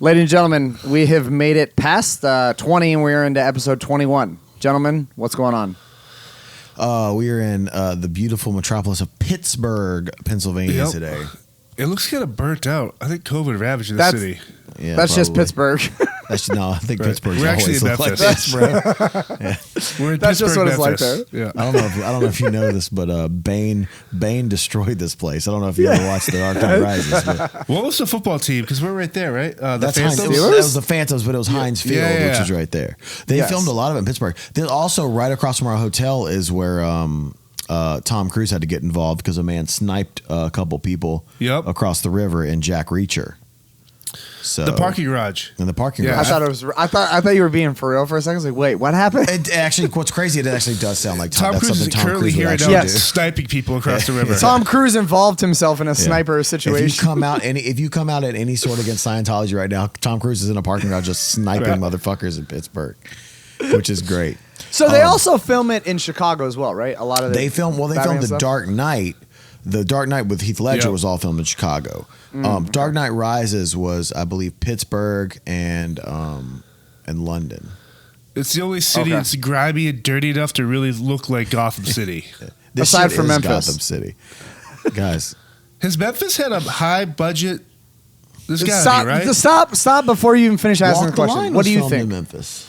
Ladies and gentlemen, we have made it past 20 and we're into episode 21. Gentlemen, what's going on? We are in the beautiful metropolis of Pittsburgh, Pennsylvania today. It looks kind of burnt out. I think COVID ravaged the city. Yeah, that's just Pittsburgh. No, I think Pittsburgh's We're actually always in look like Memphis. this, bro. Yeah. We're in That's just Pittsburgh, what it's like Memphis. there. Yeah. I don't know if you know this, but Bane destroyed this place. I don't know if you ever watched The Dark Knight Rises. But What was the football team? Because we're right there, right? The that's Heinz. Phantoms? That was the Phantoms, but it was Heinz Field, Yeah. which is right there. They filmed a lot of it in Pittsburgh. Then also right across from our hotel is where Tom Cruise had to get involved because a man sniped a couple people across the river in Jack Reacher. So the parking garage. In the parking Yeah. garage. I thought you were being for real for a second. I was like, wait, what happened? It actually, what's crazy, it actually does sound like Tom that's Cruise is something Tom currently Cruise would here actually now do. sniping people across the river. Tom Cruise involved himself in a sniper situation. If you come out at any sort against Scientology right now, Tom Cruise is in a parking garage just sniping motherfuckers in Pittsburgh, which is great. So they also film it in Chicago as well, right? A lot of they filmed The Dark Knight. The Dark Knight with Heath Ledger was all filmed in Chicago. Dark Knight Rises was, I believe, Pittsburgh and London. It's the only city that's grimy and dirty enough to really look like Gotham City. Aside from Memphis. Gotham City. Guys. Has Memphis had a high budget? There's gotta be, right? Stop before you even finish asking the question. What do you think? In Memphis.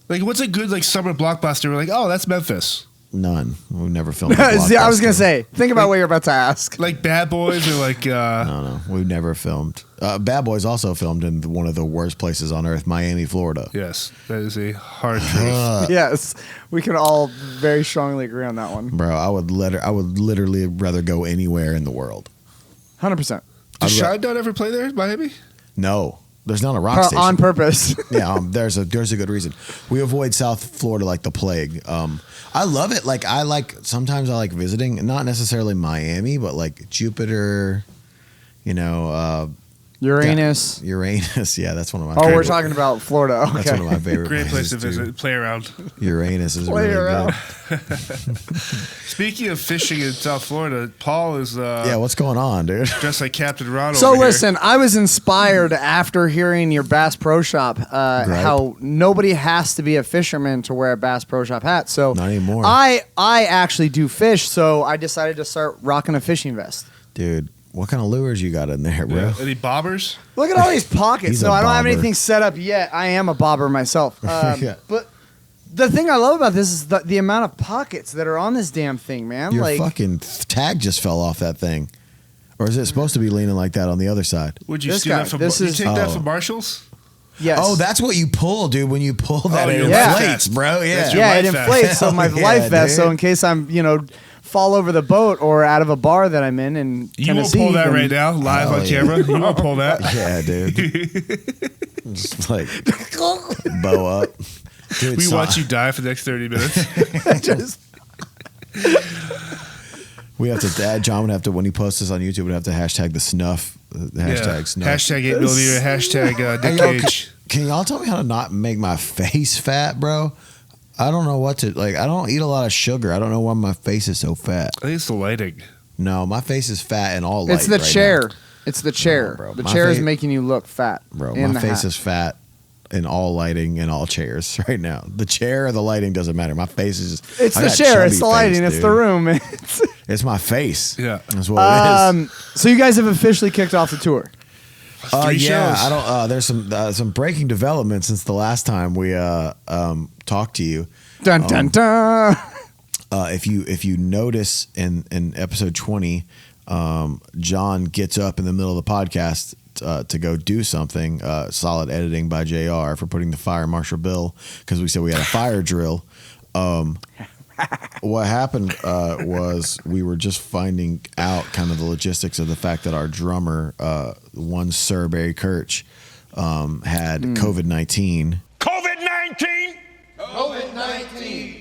Like, what's a good summer blockbuster? We're like, oh, that's Memphis. None. We've never filmed. See, I was gonna say, think about what you're about to ask. Like Bad Boys or like. No, we've never filmed. Bad Boys also filmed in one of the worst places on earth, Miami, Florida. Yes, that is a hard truth. Yes, we can all very strongly agree on that one, bro. I would literally rather go anywhere in the world. 100%. Does Shinedown ever play there, Miami? No. There's not a rock station. On purpose. Yeah, there's a good reason. We avoid South Florida like the plague. I love it. Sometimes I like visiting, not necessarily Miami, but like Jupiter, Uranus. Uranus, yeah, that's one of my favorites. We're talking about Florida. Okay. That's one of my favorite Great place to visit, play around. Uranus is really good. Speaking of fishing in South Florida, Paul is what's going on, dude? Dressed like Captain Ron. So listen, I was inspired after hearing your Bass Pro Shop how nobody has to be a fisherman to wear a Bass Pro Shop hat. So not anymore. I actually do fish, so I decided to start rocking a fishing vest. Dude, what kind of lures you got in there, bro? Yeah. Any bobbers? Look at all these pockets. No, I don't have anything set up yet. I am a bobber myself. But the thing I love about this is the amount of pockets that are on this damn thing, man. Your fucking tag just fell off that thing. Or is it supposed to be leaning like that on the other side? Would you steal that from that from Marshall's? Yes. Oh, that's what you pull, dude. When you pull that, it inflates, bro. Yeah, it inflates. So my life vest. So in case I'm, fall over the boat or out of a bar that I'm in and you won't pull that right now live on camera. You won't pull that. Yeah, dude. Just like bow up. Dude, we watch you die for the next 30 minutes. We have to add. John would have to, when he posts this on YouTube, would have to hashtag the snuff. Hashtag snuff. Hashtag 8mm. Hashtag Dick Cage. Can y'all tell me how to not make my face fat, bro? I don't know what to like. I don't eat a lot of sugar. I don't know why my face is so fat. I think it's the lighting. No, my face is fat and all light. It's the chair. It's the chair. No, bro. The chair is making you look fat. Bro, my face is fat in all lighting and all chairs right now. The chair or the lighting doesn't matter. My face is just... It's the chair. It's the lighting. Face, it's the room. It's my face. Yeah. That's what it is. So you guys have officially kicked off the tour. 3 shows. I don't. There's some breaking developments since the last time we talked to you. Dun dun dun. If you notice in episode 20, John gets up in the middle of the podcast to go do something. Solid editing by JR for putting the fire marshal bill because we said we had a fire drill. What happened was we were just finding out kind of the logistics of the fact that our drummer, one Sir Barry Kirch, had COVID-19. COVID-19! COVID-19!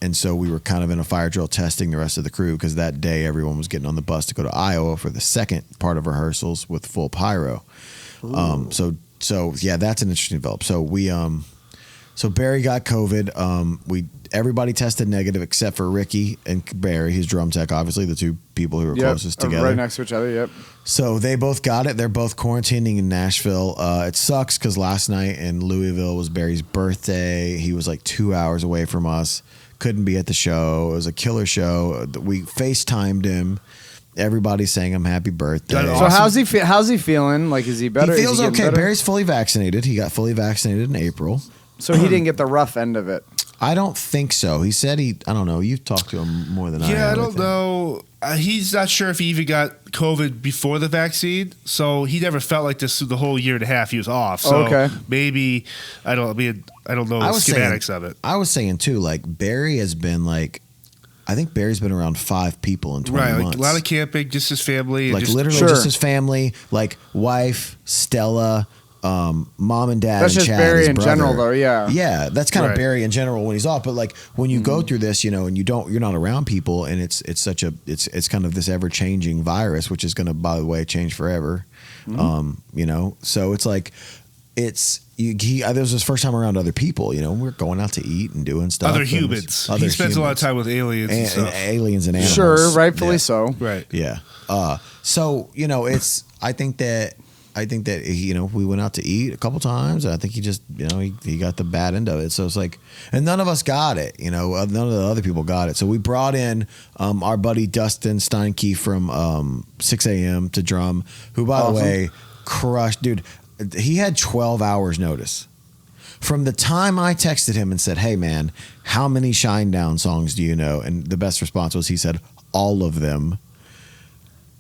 And so we were kind of in a fire drill testing the rest of the crew because that day everyone was getting on the bus to go to Iowa for the second part of rehearsals with full pyro. So yeah, that's an interesting develop. So we so Barry got COVID. Everybody tested negative except for Ricky and Barry, his drum tech, obviously, the two people who were closest together. Right next to each other, yep. So they both got it. They're both quarantining in Nashville. It sucks because last night in Louisville was Barry's birthday. He was like 2 hours away from us. Couldn't be at the show. It was a killer show. We FaceTimed him. Everybody sang him happy birthday. So how's he feeling? Like, is he better? He feels okay. Better? Barry's fully vaccinated. He got fully vaccinated in April. So he didn't get the rough end of it. I don't think so. He said I don't know. You've talked to him more than I have. Yeah, I don't know. He's not sure if he even got COVID before the vaccine, so he never felt like this the whole year and a half he was off. So maybe I don't know the schematics of it. I was saying too, like Barry has been like, I think Barry's been around 5 people in 20 months. Like a lot of camping, just his family, like literally just his family, like wife, Stella. Mom and dad. That's and just Chad, Barry his in brother. general, though. Yeah, yeah, that's kind of Barry in general when he's off. But like when you go through this, and you're not around people, and it's kind of this ever changing virus, which is going to, by the way, change forever. So it's like this was his first time around other people. We're going out to eat and doing stuff. Other humans. He spends a lot of time with aliens and aliens and animals. Sure, rightfully so. Right. Yeah. So it's. I think that we went out to eat a couple times. And I think he just he got the bad end of it. So it's like, and none of us got it. None of the other people got it. So we brought in our buddy Dustin Steinke from 6 a.m. to drum, who by the way crushed, dude. He had 12 hours notice. From the time I texted him and said, "Hey man, how many Shinedown songs do you know?" And the best response was he said, "All of them."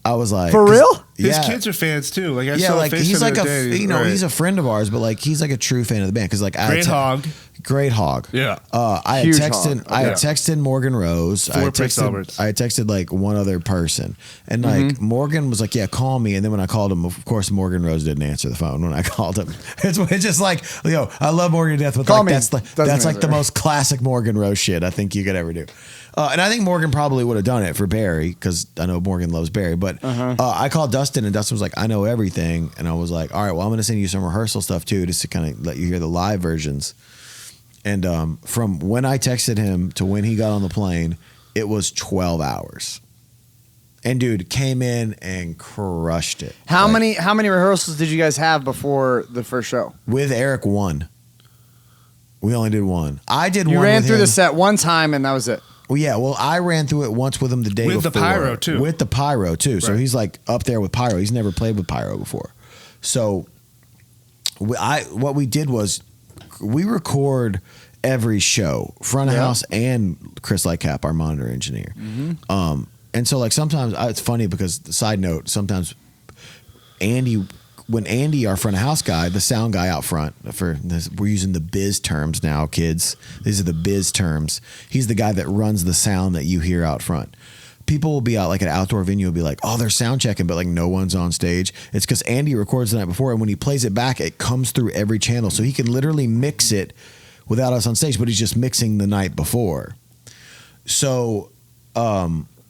I was like, for real? His kids are fans too. Like I saw like he's like he's a friend of ours, but like he's like a true fan of the band because like Great Hog. Yeah. I had texted Morgan Rose. I had texted like one other person, and like Morgan was like, "Yeah, call me." And then when I called him, of course Morgan Rose didn't answer the phone when I called him. It's just like, I love Morgan to death, but like that's like the most classic Morgan Rose shit I think you could ever do. And I think Morgan probably would have done it for Barry because I know Morgan loves Barry. But I called Dustin, and Dustin was like, "I know everything." And I was like, "All right, well, I'm going to send you some rehearsal stuff too, just to kind of let you hear the live versions." And from when I texted him to when he got on the plane, it was 12 hours. And dude came in and crushed it. How many rehearsals did you guys have before the first show? With Eric, 1. We only did 1. I did one. You ran through the set one time, and that was it. Well, yeah. Well, I ran through it once with him the day before. With the pyro, too. With the pyro, too. So he's like up there with pyro. He's never played with pyro before. So what we did was we record every show, front of house and Chris Lightcap, our monitor engineer. And so like sometimes it's funny because, side note, sometimes when Andy, our front of house guy, the sound guy out front, for this, we're using the biz terms now, kids. These are the biz terms. He's the guy that runs the sound that you hear out front. People will be out like at an outdoor venue will be like, "Oh, they're sound checking," but like no one's on stage. It's because Andy records the night before, and when he plays it back, it comes through every channel, so he can literally mix it without us on stage, but he's just mixing the night before. So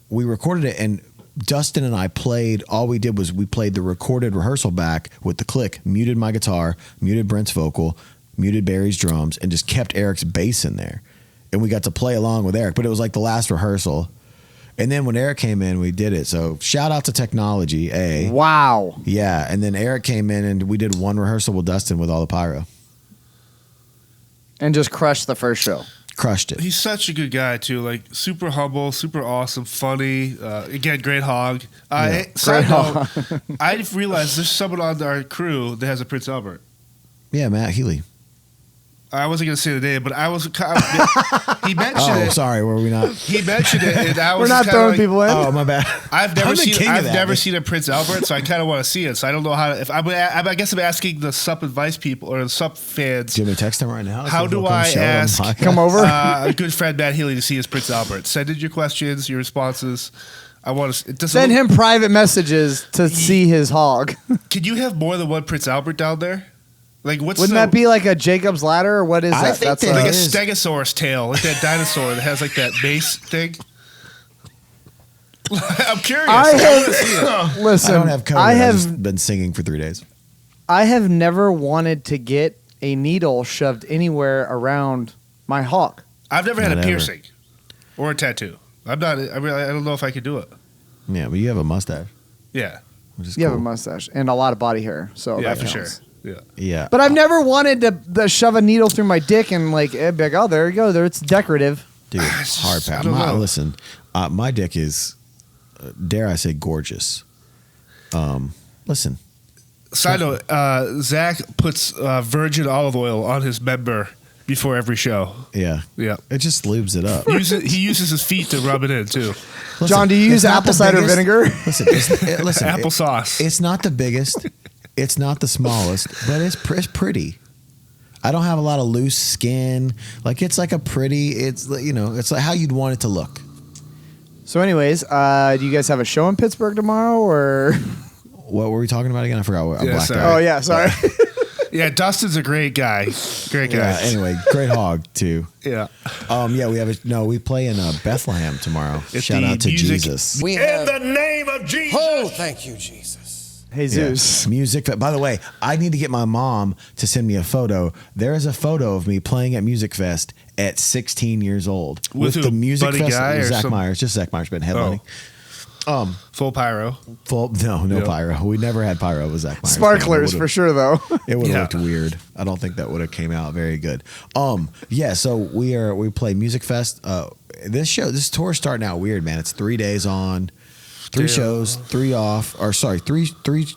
we recorded it, and Dustin and I played. All we did was we played the recorded rehearsal back with the click, muted my guitar, muted Brent's vocal, muted Barry's drums, and just kept Eric's bass in there. And we got to play along with Eric, but it was like the last rehearsal. And then when Eric came in, we did it. So shout out to technology, A. Wow. Yeah, and then Eric came in, and we did one rehearsal with Dustin with all the pyro. And just crushed the first show. Crushed it. He's such a good guy too. Like super humble, super awesome, funny. Again, great hog. Side note, I realized there's someone on our crew that has a Prince Albert. Yeah, Matt Healy. I wasn't going to say the name, but I was. He mentioned it. Oh, sorry, were we not? He mentioned it, and I was. We're not throwing people in. Oh, my bad. I've never seen a Prince Albert, so I kind of want to see it. So I don't know how. I guess I'm asking the Sup Advice people or the Sup fans. Do you want me to text him right now? How do I ask? Come over. A good friend Matt Healy to see his Prince Albert. Send in your questions, your responses. I want to send him private messages to see his hog. Can you have more than one Prince Albert down there? Like wouldn't that be like a Jacob's ladder or what is that? That's like a Stegosaurus tail, like that dinosaur that has like that base thing. I'm curious. Listen, I don't have COVID. I've just been singing for 3 days. I have never wanted to get a needle shoved anywhere around my hog. I've never had a piercing or a tattoo. I don't know if I could do it. Yeah, but you have a mustache. Yeah. You have a mustache and a lot of body hair, so yeah, that for counts. sure. Yeah. But I've never wanted to shove a needle through my dick and like, be like, oh, there you go. There, it's decorative. Dude, hard pass. Listen, my dick is, dare I say, gorgeous. Listen. Side note, Zach puts virgin olive oil on his member before every show. Yeah. Yeah. It just lubes it up. He uses his feet to rub it in, too. Listen, John, do you use apple cider vinegar? Listen, applesauce. It's not the biggest. It's not the smallest, but it's pretty. I don't have a lot of loose skin. Like, it's like a pretty, it's like how you'd want it to look. So anyways, do you guys have a show in Pittsburgh tomorrow, or? What were we talking about again? I forgot. I blacked out. Oh, yeah, sorry. Yeah, Dustin's a great guy. Great guy. Yeah, anyway, great hog, too. Yeah. We play in Bethlehem tomorrow. Shout out to Jesus. In the name of Jesus. Oh, thank you, Jesus. Jesus. Yeah. Music. By the way, I need to get my mom to send me a photo. There is a photo of me playing at Music Fest at 16 years old. With the Music Buddy Fest. Guy or Zach Myers. Just Zach Myers been headlining. Full pyro. No pyro. We never had pyro with Zach Myers. Sparklers for sure, though. It would have looked weird. I don't think that would have came out very good. So we play Music Fest. This tour starting out weird, man. It's 3 days on, 3 shows, 3 off, or sorry, three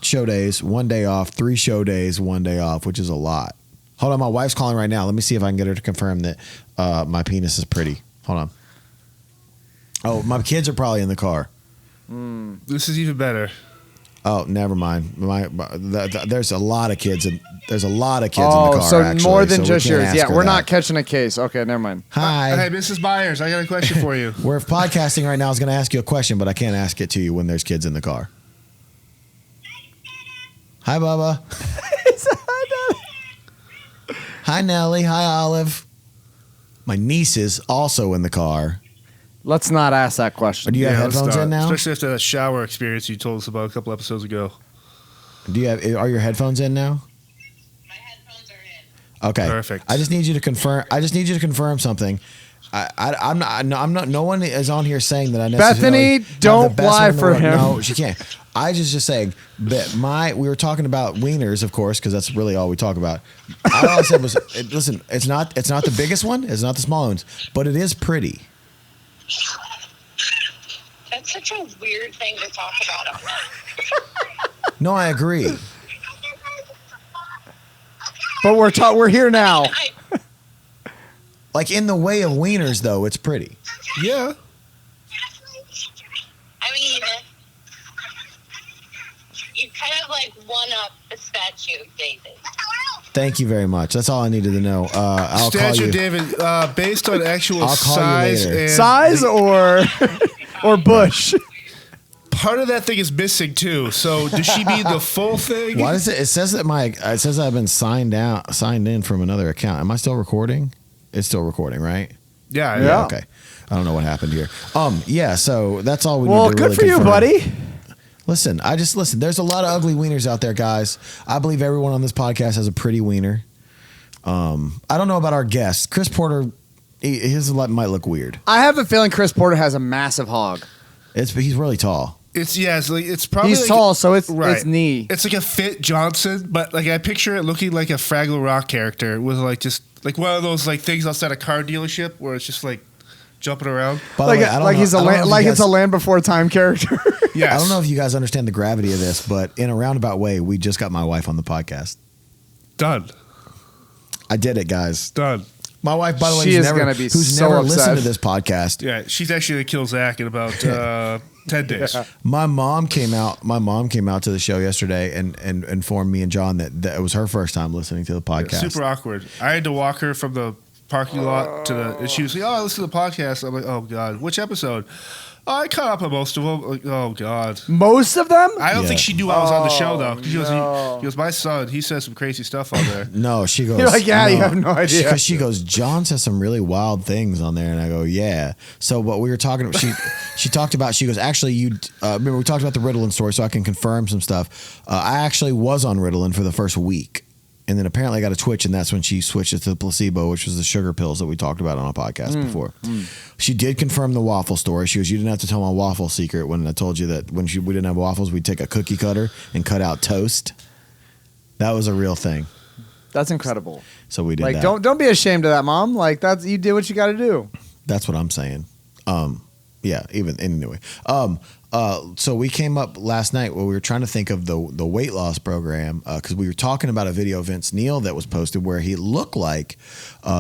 show days, 1 day off, 3 show days, 1 day off, which is a lot. Hold on, my wife's calling right now. Let me see if I can get her to confirm that my penis is pretty. Hold on. Oh, my kids are probably in the car. This is even better. Oh, never mind. There's a lot of kids in the car. So actually, more than so just yours. Yeah, we're not catching. catching a case. Okay, never mind. Hi. Hey, Mrs. Myers, I got a question for you. We're podcasting right now. I was going to ask you a question, but I can't ask it to you when there's kids in the car. Hi, Bubba. Hi, Nellie. Hi, Olive. My niece is also in the car. Let's not ask that question. Do you have headphones in now? Especially after that shower experience you told us about a couple episodes ago. Are your headphones in now? My headphones are in. Okay. Perfect. I just need you to confirm something. I'm not. No one is on here saying that I necessarily. Bethany, don't lie for him. No, she can't. I just saying that we were talking about wieners, of course, because that's really all we talk about. All I said was, listen, it's not the biggest one, it's not the small ones, but it is pretty. That's such a weird thing to talk about. No, I agree. But we're here now. Like, in the way of wieners, though, it's pretty. Yeah. I mean, you kind of like one-up the statue, David. Thank you very much. That's all I needed to know. I'll call you. David, based on actual I'll call size you later. and Size or bush? part of that thing is missing too. So does she mean the full thing? Why does it? It says that it says I've been signed in from another account. Am I still recording? It's still recording, right? Yeah. Okay. I don't know what happened here. Yeah. So that's all we need Well, to good really for you, confirm. buddy. Listen. There's a lot of ugly wieners out there, guys. I believe everyone on this podcast has a pretty wiener. I don't know about our guest, Chris Porter. His might look weird. I have a feeling Chris Porter has a massive hog. He's really tall. It's probably he's tall, so it's knee. It's like a Fit Johnson, but like I picture it looking like a Fraggle Rock character with like just like one of those like things outside a car dealership where it's just like jumping around. It's a Land Before Time character. Yes. I don't know if you guys understand the gravity of this, but in a roundabout way, we just got my wife on the podcast. Done. I did it, guys. Done. My wife, by the way, She who's is never upset. listened to this podcast. Yeah, she's actually gonna kill Zach in about 10 days. Yeah. My mom came out to the show yesterday and informed me and John that it was her first time listening to the podcast. Super awkward. I had to walk her from the parking lot to and she was like, "Oh, listen to the podcast." I'm like, "Oh God, which episode?" "Oh, I caught up on most of them." Like, oh God, most of them? I don't think she knew I was on the show though. He No. goes, "My son, he says some crazy stuff on there." No, she goes. You're like, yeah, no. you have no idea. Because she goes, John says some really wild things on there, and I go, yeah. So what we were talking about, she talked about. She goes, actually, remember we talked about the Ritalin story, so I can confirm some stuff. I actually was on Ritalin for the first week. And then apparently got a twitch, and that's when she switched it to the placebo, which was the sugar pills that we talked about on a podcast before. She did confirm the waffle story. She goes, you didn't have to tell my waffle secret when I told you that when we didn't have waffles, we'd take a cookie cutter and cut out toast. That was a real thing. That's incredible. So we did that. Don't be ashamed of that, Mom. Like, you did what you got to do. That's what I'm saying. Anyway. So we came up last night where we were trying to think of the weight loss program because we were talking about a video of Vince Neil that was posted where he looked like,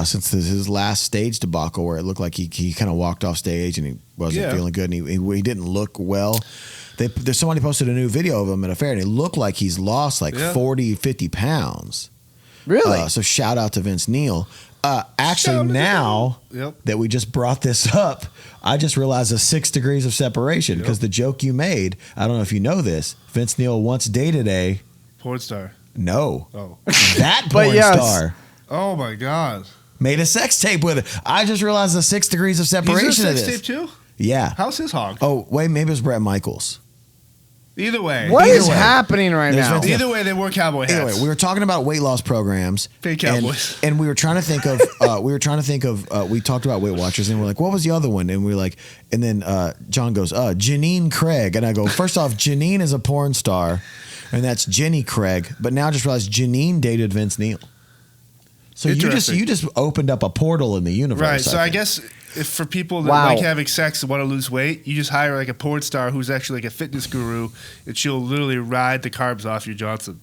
since his last stage debacle, where it looked like he kind of walked off stage and he wasn't feeling good and he didn't look well. There's somebody posted a new video of him at a fair and it looked like he's lost 40, 50 pounds. Really? So shout out to Vince Neil. Actually, now that we just brought this up, I just realized the 6 degrees of separation because the joke you made, I don't know if you know this, Vince Neil once dated a porn star. No. Oh. That porn star. Oh, my God. Made a sex tape with it. I just realized the 6 degrees of separation He's in a of sex this. tape too? Yeah. How's his hog? Oh, wait, maybe it was Bret Michaels. Either way. What is happening right now? Either way, they wore cowboy hats. Anyway, we were talking about weight loss programs. Fake cowboys. And we were trying to think of, we talked about Weight Watchers and we're like, what was the other one? And we were like, and then John goes, Janine Craig. And I go, first off, Janine is a porn star and that's Jenny Craig. But now I just realized Janine dated Vince Neil. So you just opened up a portal in the universe. Right. So I guess if for people that like having sex and want to lose weight, you just hire like a porn star who's actually like a fitness guru, and she'll literally ride the carbs off your Johnson.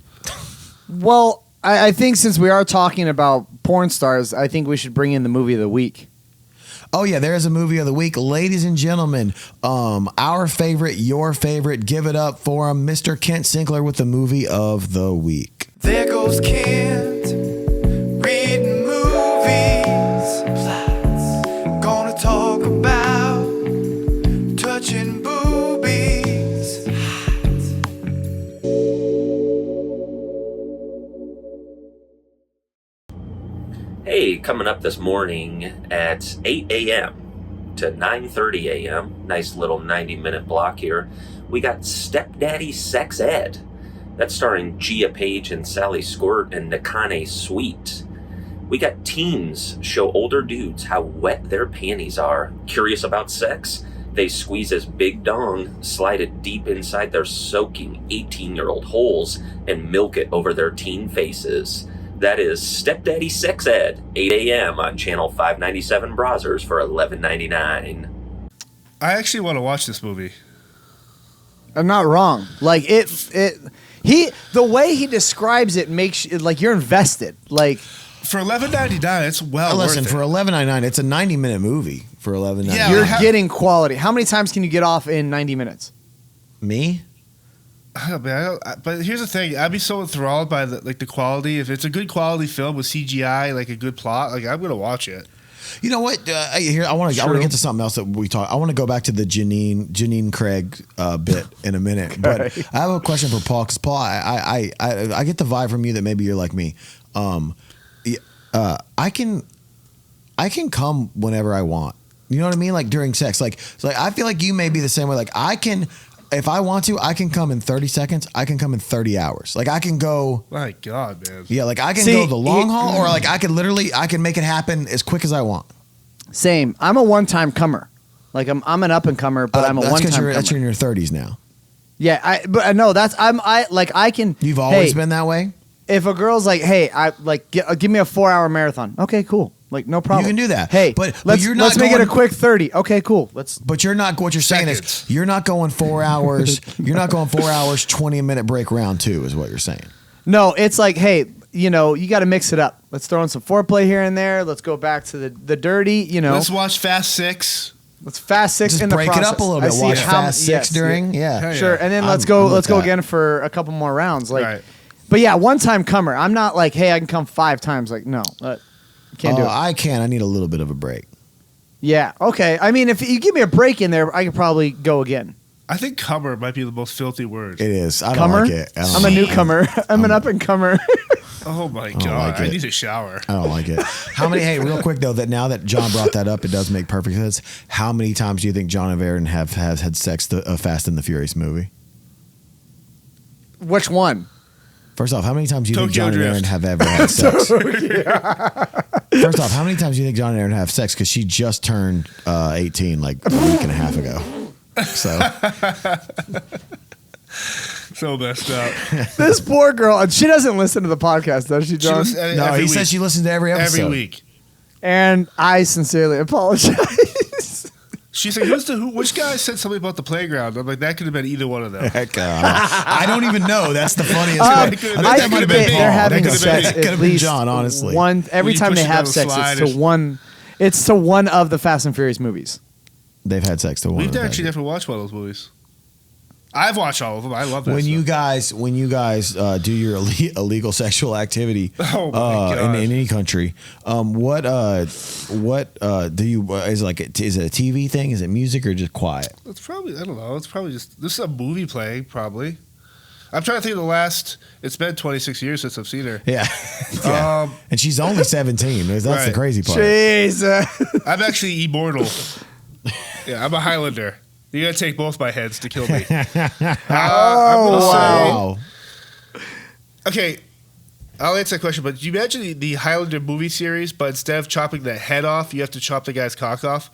Well, I think since we are talking about porn stars, I think we should bring in the movie of the week. Oh, yeah, there is a movie of the week. Ladies and gentlemen, our favorite, your favorite, give it up for him, Mr. Kent Sinclair with the movie of the week. There goes Kent, reading movies. Gonna talk about touching boobies. Hey, coming up this morning at 8 a.m. to 9:30 a.m., nice little 90-minute block here, we got Stepdaddy Sex Ed. That's starring Gia Page and Sally Squirt and Nakane Sweet. We got teens show older dudes how wet their panties are. Curious about sex? They squeeze his big dong, slide it deep inside their soaking 18-year-old holes, and milk it over their teen faces. That is Stepdaddy Sex Ed, 8 a.m. on Channel 597 Brazzers for $11.99. I actually want to watch this movie. I'm not wrong. Like the way he describes it makes it like you're invested. Like for $11.99, it's well worth it. Listen, for $11.99, it's a 90-minute movie for $11.99. Yeah, you're getting quality. How many times can you get off in 90 minutes? Me? But here's the thing: I'd be so enthralled by the quality. If it's a good quality film with CGI, like a good plot, like I'm gonna watch it. You know what? I want to get to something else that we talk. I want to go back to the Janine Craig bit in a minute, but I have a question for Paul because Paul, I get the vibe from you that maybe you're like me. I can come whenever I want. You know what I mean? Like during sex, like I feel like you may be the same way. Like I can. If I want to, I can come in 30 seconds. I can come in 30 hours. Like I can go. My God, man. Yeah, like I can go the long haul, or like I can make it happen as quick as I want. Same. I'm a one-time comer. Like I'm an up-and-comer, but I'm a one-time comer. That's you're in your 30s now. Yeah, I can. You've always been that way. If a girl's like, hey, give me a 4-hour marathon. Okay, cool. Like no problem. You can do that. Hey, but let's make it a quick 30. Okay, cool. But you're not. What you're saying is you're not going 4 hours. You're not going 4 hours. 20-minute break round 2 is what you're saying. No, it's like, hey, you got to mix it up. Let's throw in some foreplay here and there. Let's go back to the dirty. Let's watch Fast 6. Let's Fast 6 just in the break process. it up a little bit. Watch Fast 6 during. Yeah, sure. And then let's go again for a couple more rounds. Like, right. But yeah, one-time comer. I'm not like, hey, I can come 5 times. Like, no. Can't do it. I can. I need a little bit of a break. Yeah. Okay. I mean, if you give me a break in there, I could probably go again. I think "comer" might be the most filthy word. It is. I don't like it. I'm a newcomer. I'm an up-and-comer. Oh my God! I need a shower. I don't like it. How many? Hey, real quick though, that now that John brought that up, it does make perfect sense. How many times do you think John and Aaron have had sex? The Fast and the Furious movie. Which one? First off, how many times do you think John and Aaron have ever had sex? First off, how many times do you think John and Aaron have sex? Because she just turned 18 like a week and a half ago. So. So messed up. This poor girl, and she doesn't listen to the podcast, does she, John? No, he says she listens to every episode. Every week. And I sincerely apologize. She's like, which guy said something about the playground? I'm like, that could have been either one of them. Heck, I don't even know. That's the funniest thing. I think that might have been They're having sex at least been John, honestly. Every time they have sex, it's to one of the Fast and Furious movies. They've had sex to one. We've actually never watched one of those movies. I've watched all of them. I love that. When you guys do your illegal sexual activity in any country, what do you is it is it a TV thing? Is it music or just quiet? It's probably I don't know. It's probably just this is a movie playing probably. I'm trying to think of the last. It's been 26 years since I've seen her. Yeah, yeah. And she's only 17. That's right. The crazy part. Jesus, I'm actually immortal. Yeah, I'm a Highlander. You gotta take both my heads to kill me. Wow. Okay, I'll answer that question, but do you imagine the Highlander movie series, but instead of chopping the head off, you have to chop the guy's cock off?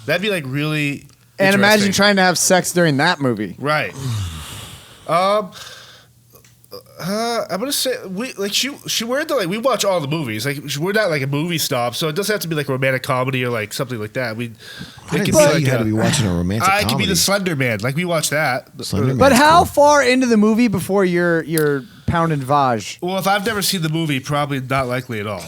That'd be like really And imagine trying to have sex during that movie. Right. I'm gonna say we watch all the movies. Like we're not like a movie snob, so it doesn't have to be like a romantic comedy or like something like that. You had to be watching a romantic comedy. I could be the Slender Man. Like we watch that. But how far into the movie before you're pounding Vaj? Well, if I've never seen the movie, probably not likely at all.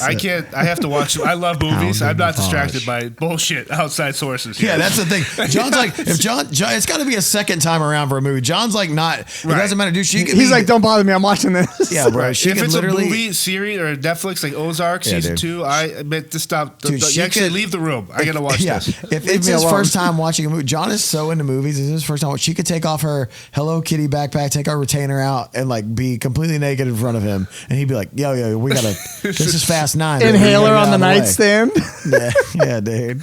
I can't. I have to watch. I love movies. I'm not distracted by bullshit outside sources. Yeah, that's the thing. John's like, if John, it's got to be a second time around for a movie. John's like, not. It doesn't matter, dude. He's like, don't bother me. I'm watching this. Yeah, bro. If it's a movie series or Netflix like Ozark season 2, I meant to stop. Dude, you actually leave the room. I gotta watch this. If it's his first time watching a movie, John is so into movies. It's his first time. She could take off her Hello Kitty backpack, take our retainer out, and like be completely naked in front of him, and he'd be like, yo, we gotta. This is Fast 9. Inhaler on the nightstand. Yeah, dude.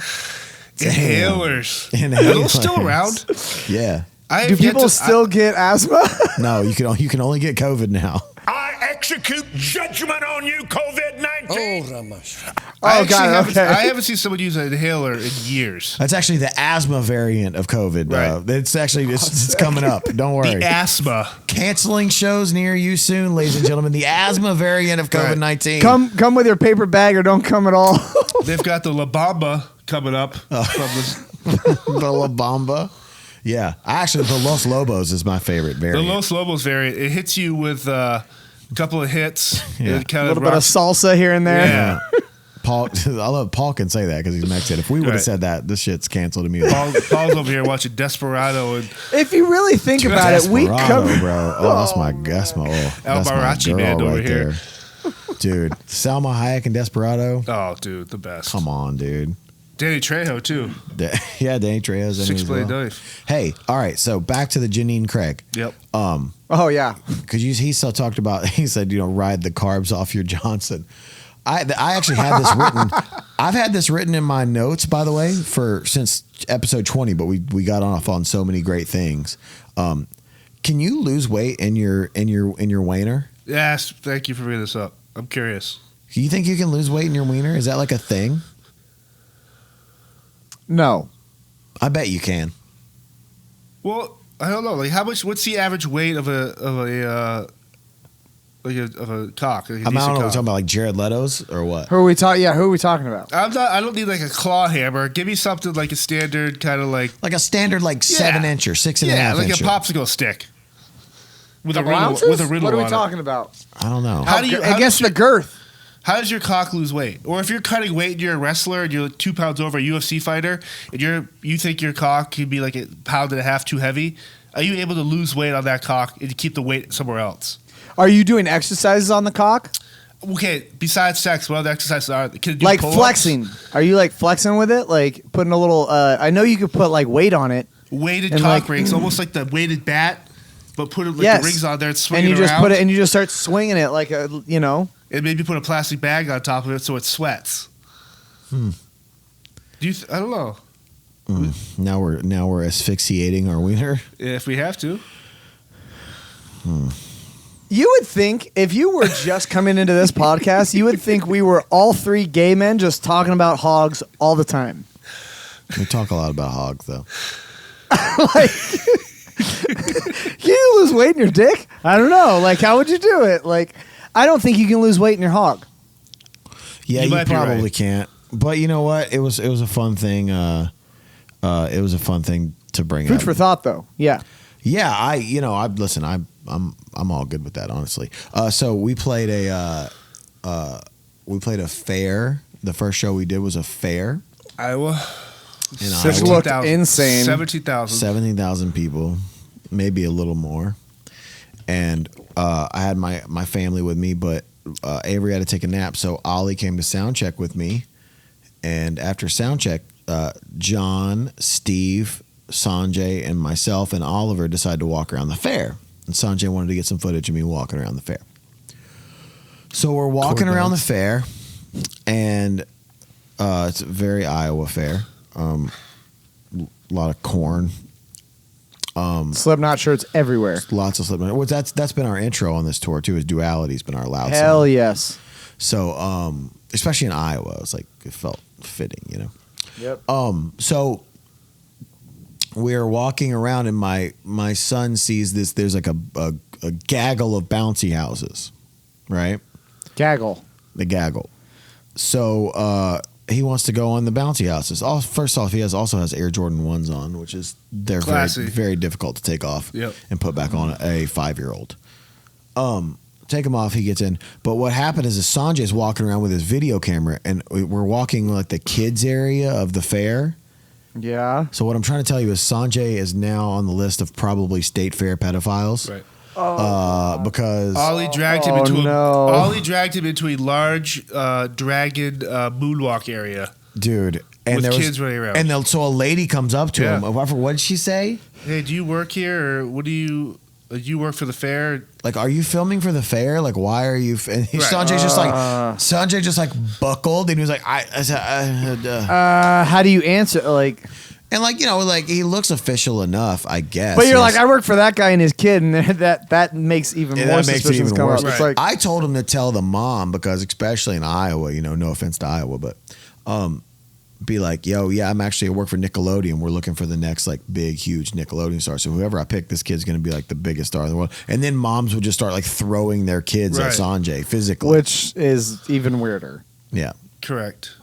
Inhalers. Are those still around? Yeah. Do people still get asthma? No, you can only get COVID now. I execute judgment on you, COVID-19. Oh, God, okay. I haven't seen someone use an inhaler in years. That's actually the asthma variant of COVID, bro. Right. It's actually it's coming up. Don't worry. The asthma. Canceling shows near you soon, ladies and gentlemen. The asthma variant of COVID-19. Come with your paper bag or don't come at all. They've got the La Bamba coming up. The La Bamba. Yeah, actually, the Los Lobos is my favorite variant. The Los Lobos variant. It hits you with a couple of hits. Yeah. A little bit of salsa here and there. Yeah. Paul can say that because he's Mexican. If we would have said that, this shit's canceled immediately. Paul's over here watching Desperado. And if you really think about it, we come, bro. Oh, that's my Albarachi man over here. Dude, Salma Hayek and Desperado. Oh, dude, the best. Come on, dude. Danny Trejo, too. Yeah, Danny Trejo's in it as well. Knife. Hey, all right, so back to the Janine Craig. Yep. Oh, yeah. Because he still talked about, he said, ride the carbs off your Johnson. I actually had this written. I've had this written in my notes, by the way, since episode 20, but we got off on so many great things. Can you lose weight in your wiener? Yes, thank you for bringing this up. I'm curious. Do you think you can lose weight in your wiener? Is that like a thing? No. I bet you can. Well, I don't know. Like, what's the average weight of a cock? Like I don't know. We're talking about like Jared Leto's or what? Who are we talking about? I don't need like a claw hammer. Give me something like a standard kind of like a standard 7-inch or 6.5 inch. Yeah, like a popsicle stick with a riddle What are we on talking about? I don't know. I guess the girth. How does your cock lose weight? Or if you're cutting weight and you're a wrestler and you're 2 pounds over, a UFC fighter, and you think your cock could be like 1.5 pounds too heavy, are you able to lose weight on that cock and keep the weight somewhere else? Are you doing exercises on the cock? Okay, besides sex, what other exercises are there? Can you do like pull-ups? flexing. Are you like flexing with it? Like putting a little, I know you could put like weight on it. Weighted cock rings, almost like the weighted bat, but put the rings on there and swing it around. And you just put it, and you just start swinging it like And maybe put a plastic bag on top of it so it sweats. I don't know. Now we're asphyxiating our wiener. If we have to. You would think if you were just coming into this podcast, you would think we were all three gay men just talking about hogs all the time. We talk a lot about hogs, though. Like, can you lose weight in your dick? I don't know. Like, how would you do it? Like, I don't think you can lose weight in your hog. Yeah, you probably can't. But you know what? It was a fun thing. It was a fun thing to bring up. Food for thought, though. Yeah. Yeah, I'm all good with that, honestly. So we played a fair. The first show we did was a fair. Iowa. It looked insane. 17,000 people, maybe a little more. And I had my family with me, but Avery had to take a nap, so Ollie came to sound check with me. And after sound check, John, Steve, Sanjay, and myself and Oliver decided to walk around the fair. And Sanjay wanted to get some footage of me walking around the fair. So we're walking around the fair, and it's a very Iowa fair. A lot of corn. Slipknot shirts everywhere. Lots of Slipknot. Well, that's been our intro on this tour too. Is Duality's been our loud Hell song. Yes. So, especially in Iowa, it's like it felt fitting, you know. Yep. So we're walking around, and my son sees this. There's like a gaggle of bouncy houses, right? Gaggle. The gaggle. So he wants to go on the bouncy houses. First off, he also has Air Jordan 1s on, which is they're very, very difficult to take off and put back on a 5-year-old. Take him off, he gets in. But what happened is Sanjay's walking around with his video camera, and we're walking like the kids area of the fair. Yeah. So what I'm trying to tell you is Sanjay is now on the list of probably state fair pedophiles. Right. Because Ollie dragged him into a large dragon moonwalk area, dude. And with there kids running around. And so a lady comes up to him. What did she say? Hey, do you work here, or what do you? You work for the fair? Like, are you filming for the fair? Like, why are you? And Sanjay just like buckled, and he was like, how do you answer? Like. And like, you know, like he looks official enough, I guess. But you're like, I work for that guy and his kid, and that makes even more suspicions come up. It's like, I told him to tell the mom, because especially in Iowa, you know, no offense to Iowa, but be like, yo, yeah, I'm actually at work for Nickelodeon. We're looking for the next like big, huge Nickelodeon star. So whoever I pick, this kid's going to be like the biggest star in the world. And then moms would just start like throwing their kids at Sanjay physically, which is even weirder. Yeah, correct.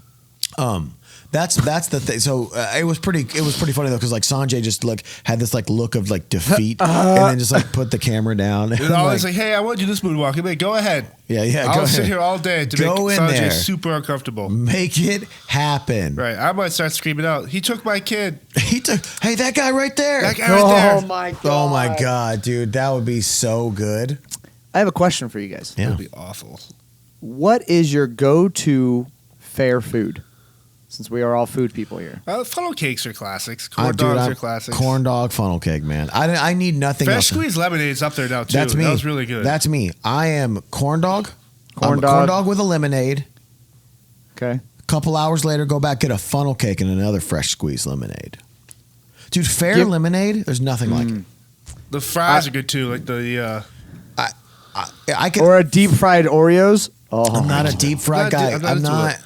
That's the thing. So it was pretty funny though, because like Sanjay just like had this like look of like defeat, and then just like put the camera down. And I was like, hey, I want you this moonwalk. I'm like, go ahead. Yeah. I'll sit here all day to make Sanjay super uncomfortable. Make it happen. Right. I might start screaming out, he took my kid. Hey, that guy right there. That guy right there. Oh my god, dude, that would be so good. I have a question for you guys. Yeah. That would be awful. What is your go-to fair food? Since we are all food people here. Funnel cakes are classics. Corn dogs are classics. Corn dog funnel cake, man. I need nothing else. Fresh squeezed lemonade's up there now, too. That's me. That was really good. That's me. I am corn dog. Corn dog with a lemonade. Okay. A couple hours later, go back, get a funnel cake and another fresh squeezed lemonade. Dude, fair lemonade, there's nothing like it. The fries are good, too. Like the... I can, or a deep fried Oreos. Oh, I'm not a deep fried guy. I'm not.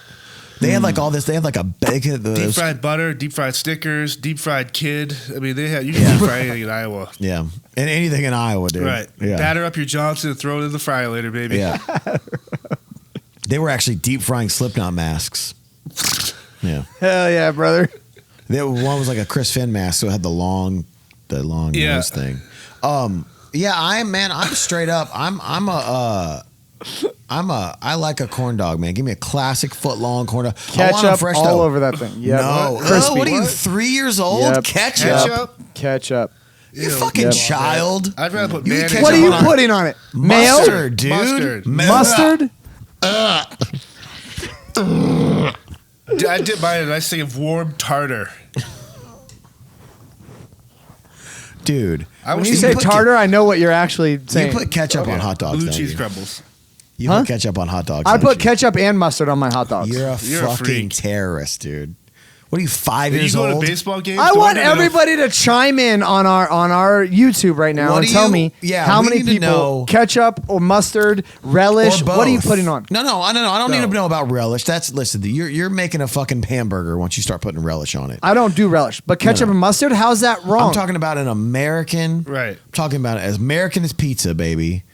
They had like all this. They had like a bacon, deep fried butter, deep fried Snickers, deep fried kid. I mean, you can deep fry anything in Iowa. Yeah, and anything in Iowa, dude. Right. Yeah. Batter up your Johnson and throw it in the fryer later, baby. Yeah. They were actually deep frying Slipknot masks. Yeah. Hell yeah, brother. One was like a Chris Finn mask, so it had the long nose thing. Yeah, I'm straight up. I like a corn dog, man. Give me a classic foot long corn dog. Ketchup all over that thing. Yep. No. What are you, 3 years old? Yep. Ketchup. You fucking child. I'd rather put mayonnaise. What are you putting on it? Mustard, dude. Mustard? I did mine a nice thing of warm tartar. Dude. When you say tartar, I know what you're actually saying. You put ketchup on hot dogs. Blue cheese crumbles. You put ketchup on hot dogs. I put ketchup and mustard on my hot dogs. You're a fucking terrorist, dude. What are you, 5 years old? You go to baseball games? I want everybody to chime in on our YouTube right now and tell me how many people ketchup or mustard, relish. What are you putting on? No. I don't need to know about relish. Listen. You're making a fucking hamburger once you start putting relish on it. I don't do relish, but ketchup and mustard. How's that wrong? I'm talking about an American. Right. I'm talking about as American as pizza, baby.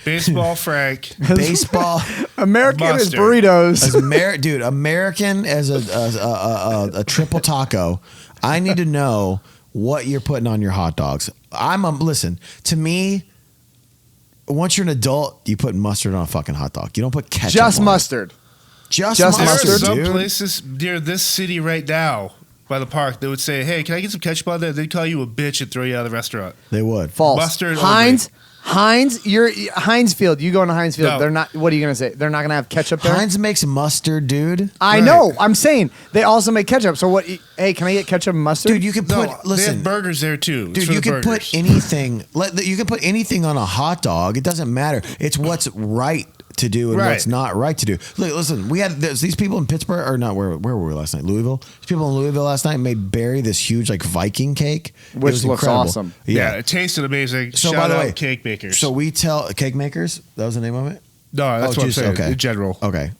Baseball, Frank. Baseball. American as burritos. Dude, American as a triple taco. I need to know what you're putting on your hot dogs. Listen, to me, once you're an adult, you put mustard on a fucking hot dog. You don't put ketchup Just on mustard. It. Just There mustard, are some dude. places near this city right now by the park, they would say, "Hey, can I get some ketchup on there?" They'd call you a bitch and throw you out of the restaurant. They would. False. Mustard Heinz, you're Heinz Field. You go into Heinz Field. No. They're not. What are you gonna say? They're not gonna have ketchup there. Heinz makes mustard, dude. I know. I'm saying they also make ketchup. So what? Hey, can I get ketchup and mustard? Dude, you can put. They Listen, have burgers there too. dude, you can put anything. You can put anything on a hot dog. It doesn't matter. It's what's right to do and what's not right to do. Look, listen, we had these people in Pittsburgh, or not, where were we last night? Louisville. These people in Louisville last night made Barry this huge like Viking cake, which looks incredible. awesome. Yeah, it tasted amazing. So Shout by the out way, cake makers. So we tell cake makers. That was the name of it. No, that's what I'm saying. Okay. In general. Okay.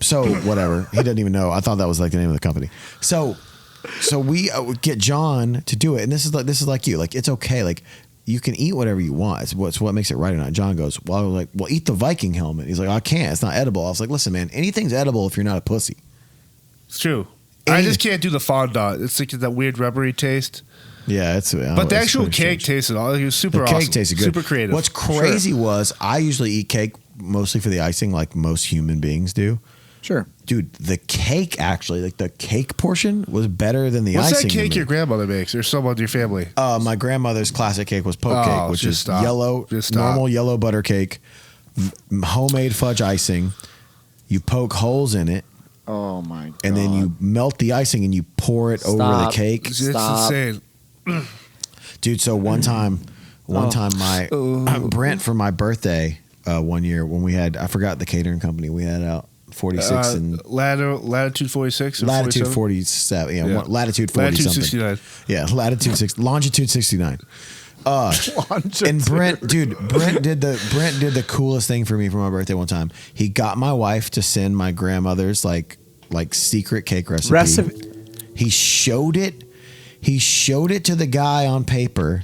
So whatever. He didn't even know. I thought that was like the name of the company. So we get John to do it, and this is like you. Like it's okay. Like you can eat whatever you want. It's what makes it right or not. John goes, well, I was like, well, eat the Viking helmet. He's like, I can't. It's not edible. I was like, listen, man, anything's edible if you're not a pussy. It's true. I just can't do the fondant. It's like that weird rubbery taste. Yeah, but the actual cake tasted all. It was super awesome. The cake tasted good. Super creative. What's crazy was I usually eat cake mostly for the icing, like most human beings do. Sure. Dude, the cake actually, like the cake portion was better than the icing. What's that cake your grandmother makes or someone in your family? My grandmother's classic cake was poke cake, which is normal yellow butter cake, homemade fudge icing. You poke holes in it. Oh my god. And then you melt the icing and you pour it over the cake. It's insane. Dude, so one time my Brent for my birthday one year when we had, I forgot the catering company we had out. 46 and latitude 46 or latitude 47? 47 yeah. Latitude 40 latitude something 69 yeah latitude 6 longitude 69 and Brent did the coolest thing for me for my birthday one time. He got my wife to send my grandmother's like secret cake recipe. He showed it to the guy on paper.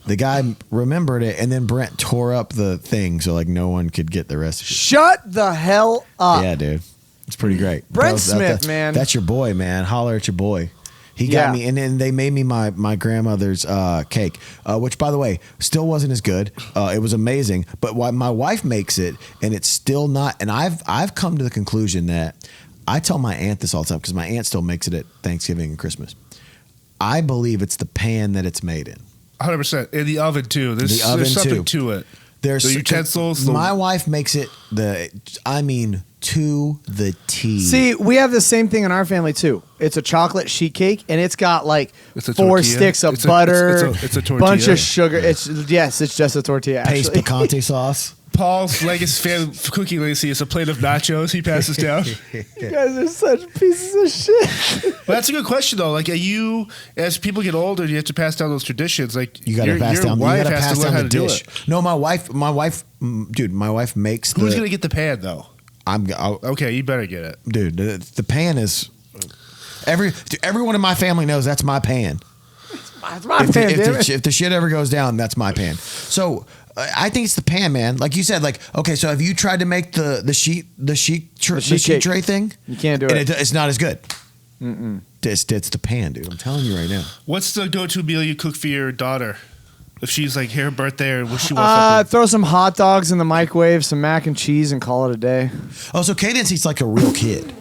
The guy remembered it, and then Brent tore up the thing so like no one could get the recipe. Shut the hell up. Yeah, dude. It's pretty great. Brent Smith, man. That's your boy, man. Holler at your boy. He got me, and then they made me my grandmother's cake, which, by the way, still wasn't as good. It was amazing, but my wife makes it, and it's still not. And I've come to the conclusion that I tell my aunt this all the time because my aunt still makes it at Thanksgiving and Christmas. I believe it's the pan that it's made in. 100%. In the oven, too. There's something to it. There's the utensils. My wife makes it to the T. See, we have the same thing in our family, too. It's a chocolate sheet cake, and it's got like it's 4 sticks of butter, it's a tortilla. Bunch of sugar. It's just a tortilla, Paste picante sauce. Paul's legacy cooking legacy is a plate of nachos he passes down. You guys are such pieces of shit. Well, that's a good question, though. Like, as people get older, you have to pass down those traditions. Like, you got to pass down. Your wife has to learn how to do it. No, my wife, dude, my wife makes. Who's gonna get the pan though? Okay, you better get it, dude. The pan is everyone in my family knows that's my pan. It's my pan. If the shit ever goes down, that's my pan. So. I think it's the pan, man. Like you said, like, okay, so have you tried to make the sheet tray thing? You can't do it. It's not as good. It's the pan, dude. I'm telling you right now. What's the go-to meal you cook for your daughter? If she's like her birthday or what she wants. Throw some hot dogs in the microwave, some mac and cheese, and call it a day. Oh, so Cadence eats like a real kid.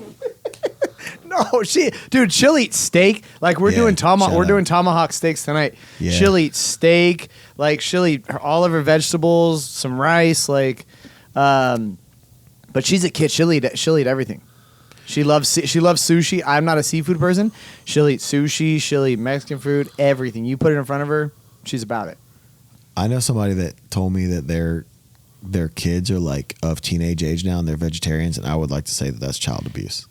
No, she'll eat steak. Like we're doing tomahawk steaks tonight. Yeah. She'll eat steak. Like she'll eat all of her vegetables, some rice. Like, but she's a kid. She'll eat everything. She loves sushi. I'm not a seafood person. She'll eat sushi. She'll eat Mexican food. Everything you put it in front of her, she's about it. I know somebody that told me that their kids are like of teenage age now and they're vegetarians, and I would like to say that that's child abuse.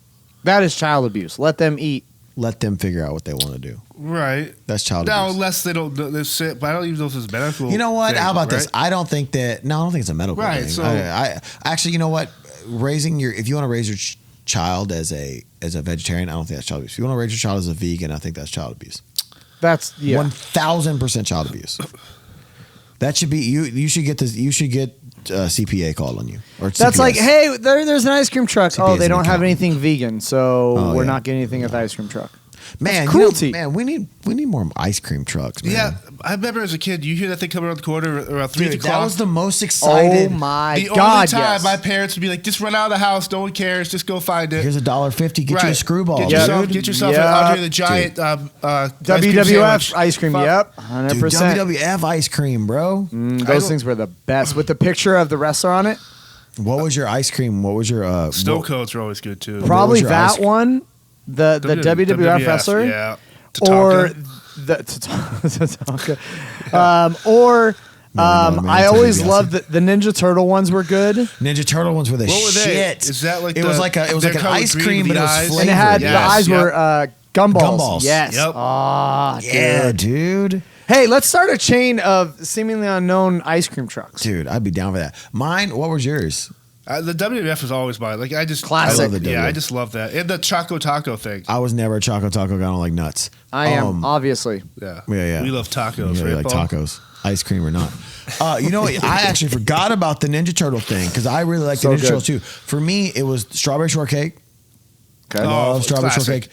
That is child abuse. Let them eat. Let them figure out what they want to do. Right. That's child now, abuse. unless they don't, they're sick, but I don't even know if it's medical. You know what? thing, How about this? right? I don't think it's a medical Right, thing. so- I actually, you know what? If you want to raise your child as a vegetarian, I don't think that's child abuse. If you want to raise your child as a vegan, I think that's child abuse. That's 1000% child abuse. That should be you should get this. You should get CPA called on you. Or That's CPS. like, hey, there's an ice cream truck. CPS They is don't have accountant. anything vegan, so we're yeah. not getting anything at the ice cream truck. Man, cruelty. man, we need more ice cream trucks, man. Yeah, I remember as a kid, you hear that thing coming around the corner around 3 Dude, o'clock. that was the most excited. Oh my the God! only time yes. my parents would be like, just run out of the house, no one cares, just go find it. Here's $1.50. Get you a screwball. Get dude. yourself Yep. an Andre the Giant WWF ice cream. Fuck. Yep, Dude, 100%. WWF ice cream, bro. Those things were the best with the picture of the wrestler on it. What was your ice cream? What was your Snow coats are always good too. Probably your ice that one, the WWF wrestler, Yeah. or Tatanka. the Tatanka. Or man, I it's always awesome. loved the Ninja Turtle ones were good, and Ninja Turtle ones were the What were they? shit. Is that like it was like an they're colored ice green cream, with but it the was eyes? flavored. it had the Yes, eyes yep. were gumballs. Gumballs. Yes. Yep. Ah, Yeah, dude. dude. Hey, let's start a chain of seemingly unknown ice cream trucks. Dude, I'd be down for that. Mine, what was yours? The WWF was always mine. Like I just Classic. I love the Yeah, WWF. I just love that. And the Choco Taco thing. I was never a Choco Taco guy. I don't like nuts. I am obviously. Yeah. Yeah. We love tacos, Yeah, right? like Paul? tacos, ice cream or not. You know what? I actually forgot about the Ninja Turtle thing because I really like So the Ninja good. Turtles too. For me, it was strawberry shortcake. Okay. Love strawberry classic. shortcake.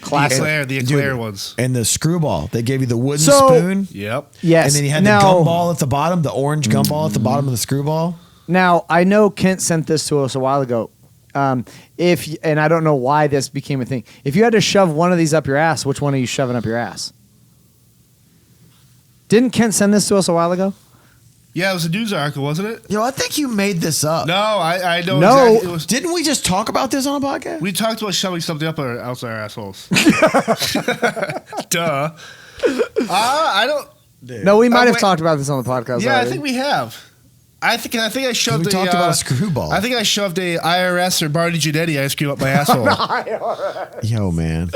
The And- eclair dude, ones. And the screwball. They gave you the wooden So- spoon. Yep. Yes. And then you had now, the gumball at the bottom, the orange gumball at the bottom of the screwball. Now I know Kent sent this to us a while ago. And I don't know why this became a thing. If you had to shove one of these up your ass, which one are you shoving up your ass? Didn't Kent send this to us a while ago? Yeah, it was a news article, wasn't it? Yo, I think you made this up. No, I know. No. Exactly. It was. Didn't we just talk about this on a podcast? We talked about shoving something up outside our assholes. Duh. I don't. No, we might have wait. talked about this on the podcast. Yeah, I already. think we have. I think I shoved we talked about a screwball. I think I shoved a IRS or Barney Giannetti ice cream up my asshole. Yo, man.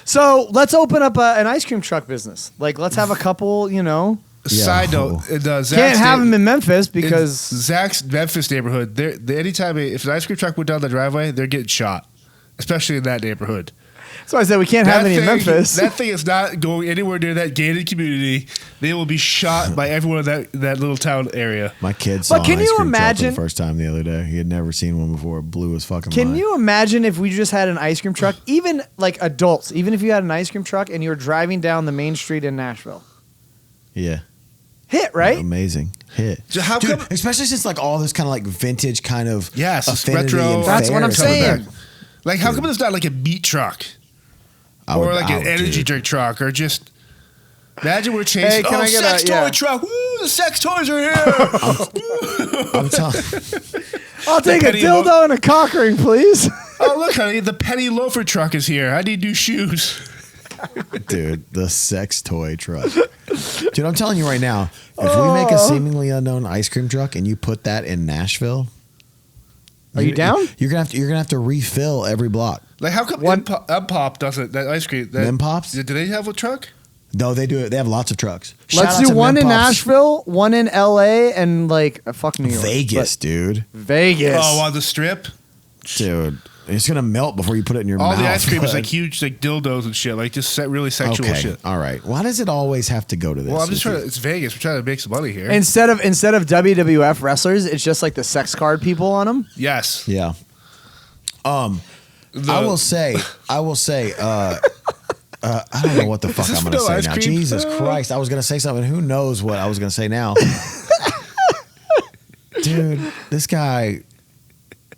So let's open up an ice cream truck business. Like, let's have a couple. Yeah. Side note: Zach's Can't have them in Memphis in because Zach's Memphis neighborhood. Anytime if an ice cream truck went down the driveway, they're getting shot, especially in that neighborhood. so I said we can't have any in thing, Memphis. That thing is not going anywhere near that gated community. They will be shot by everyone in that little town area. My kid saw But can an ice you cream truck for imagine- the first time the other day. He had never seen one before. Blew his fucking Can mind. you imagine if we just had an ice cream truck, even like adults, even if you had an ice cream truck and you were driving down the main street in Nashville? Yeah. Hit, right? Amazing. Hit. So how Dude, come- especially since like all this kind of like vintage kind of Yes, it's affinity retro. and That's what fare I'm is coming saying. back. Like, how come it's not like a meat truck I or would- like I an would, energy dude. drink truck or just? Imagine we're chasing. Hey, can I get sex a- toy yeah. truck! Woo, the sex toys are here! I'm telling I'll take a penny dildo and a cock ring, please. Oh, look, honey, the penny loafer truck is here. I need new shoes. dude, the sex toy truck. Dude, I'm telling you right now, if we make a seemingly unknown ice cream truck and you put that in Nashville, Are you down? You're gonna have to refill every block. Like, how come Pop doesn't that ice cream? That, Mem Pops? Do they have a truck? No, they do it. They have lots of trucks. Let's Shout out do to one Mem in Pops. Nashville, one in LA, and like fuck New York. Vegas, dude. But Vegas. Oh, on the strip. Dude, it's gonna melt before you put it in your All mouth. the ice cream is bud. like huge, like dildos and shit, like just really sexual Okay, shit. all right. Why does it always have to go to this? Well, I'm just with trying. you? It's Vegas. We're trying to make some money here. Instead of WWF wrestlers, it's just like the sex card people on them. Yes. Yeah. I will say, I don't know what the fuck this I'm going to vanilla say ice now. cream? Jesus Christ. I was going to say something. Who knows what I was going to say now? Dude, this guy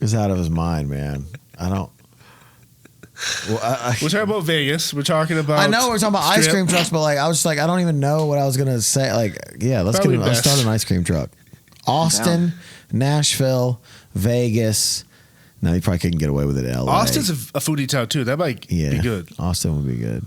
is out of his mind, man. I don't. Well, We're talking about Vegas. We're talking about. I know we're talking about ice strip. cream trucks, but like I was just like, I don't even know what I was going to say. Like, yeah, let's Probably let's best. start an ice cream truck. Austin, Nashville, Vegas. No, you probably couldn't get away with it in LA. Austin's a foodie town too. That might be good. Austin would be good.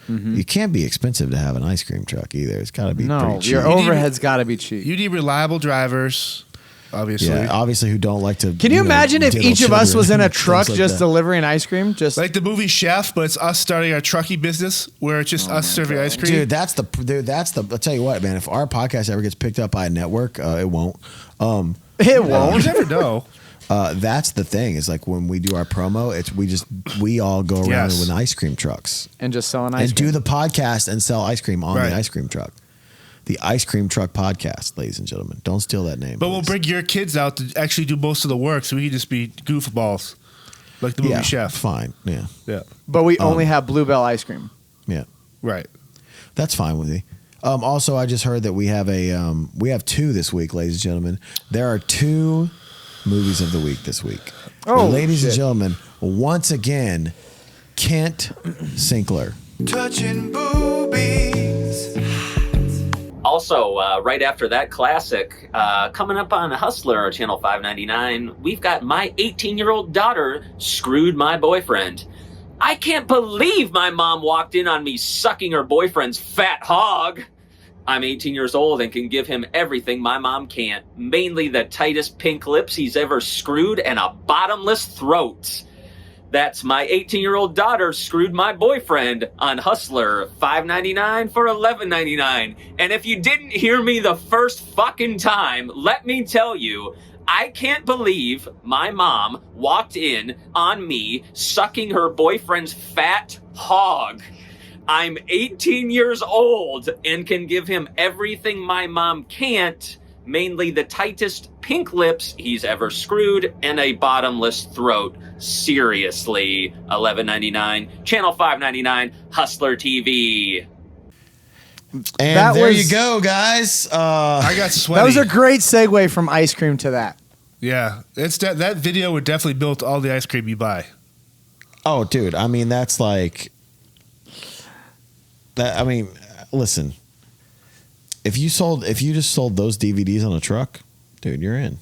Mm-hmm. You can't be expensive to have an ice cream truck either. It's got to be No, pretty cheap. your You need- overhead's got to be cheap. You need reliable drivers. obviously. Yeah, obviously who don't like to. Can you imagine if each of us was in a truck like just that. delivering ice cream? Just like the movie Chef, but it's us starting our trucking business where it's just us serving ice cream. Dude, that's the. I'll tell you what, man. If our podcast ever gets picked up by a network, it won't. it won't. You never know. That's the thing. Is like when we do our promo, we all go around with ice cream trucks and just selling ice and cream. do the podcast and sell ice cream on the ice cream truck. The Ice Cream Truck Podcast, ladies and gentlemen. Don't steal that name. But please. we'll bring your kids out to actually do most of the work, so we can just be goofballs, like the movie Chef. Fine. Yeah. But we only have Bluebell ice cream. Yeah. Right. That's fine with me. Also, I just heard that we have two this week, ladies and gentlemen. There are 2 movies of the week this week. Oh, ladies and gentlemen, once again, Kent Sinkler. Touching boobies. Also, right after that classic, coming up on Hustler, Channel 599, we've got my 18-year-old daughter screwed my boyfriend. I can't believe my mom walked in on me sucking her boyfriend's fat hog. I'm 18 years old and can give him everything my mom can't. Mainly the tightest pink lips he's ever screwed and a bottomless throat. That's my 18-year-old daughter screwed my boyfriend on Hustler, $5.99 for $11.99. And if you didn't hear me the first fucking time, let me tell you, I can't believe my mom walked in on me sucking her boyfriend's fat hog. I'm 18 years old and can give him everything my mom can't, mainly the tightest pink lips he's ever screwed and a bottomless throat. Seriously, $11.99, Channel 599, Hustler TV. And That there was- you go, guys. I got sweaty. That was a great segue from ice cream to that. Yeah, it's that video would definitely build all the ice cream you buy. Oh, dude. I mean, that's like that. I mean, listen. If you just sold those DVDs on a truck, dude, you're in.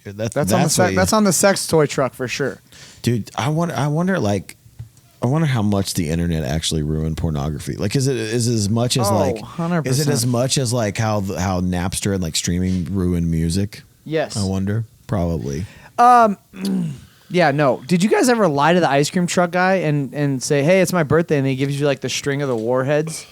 That's on the sex toy truck for sure. Dude, I wonder how much the internet actually ruined pornography. Like, is it as much as 100%. Is it as much as like how Napster and like streaming ruined music? Yes. I wonder. Probably. Yeah, no. Did you guys ever lie to the ice cream truck guy and say, "Hey, it's my birthday," and he gives you like the string of the warheads?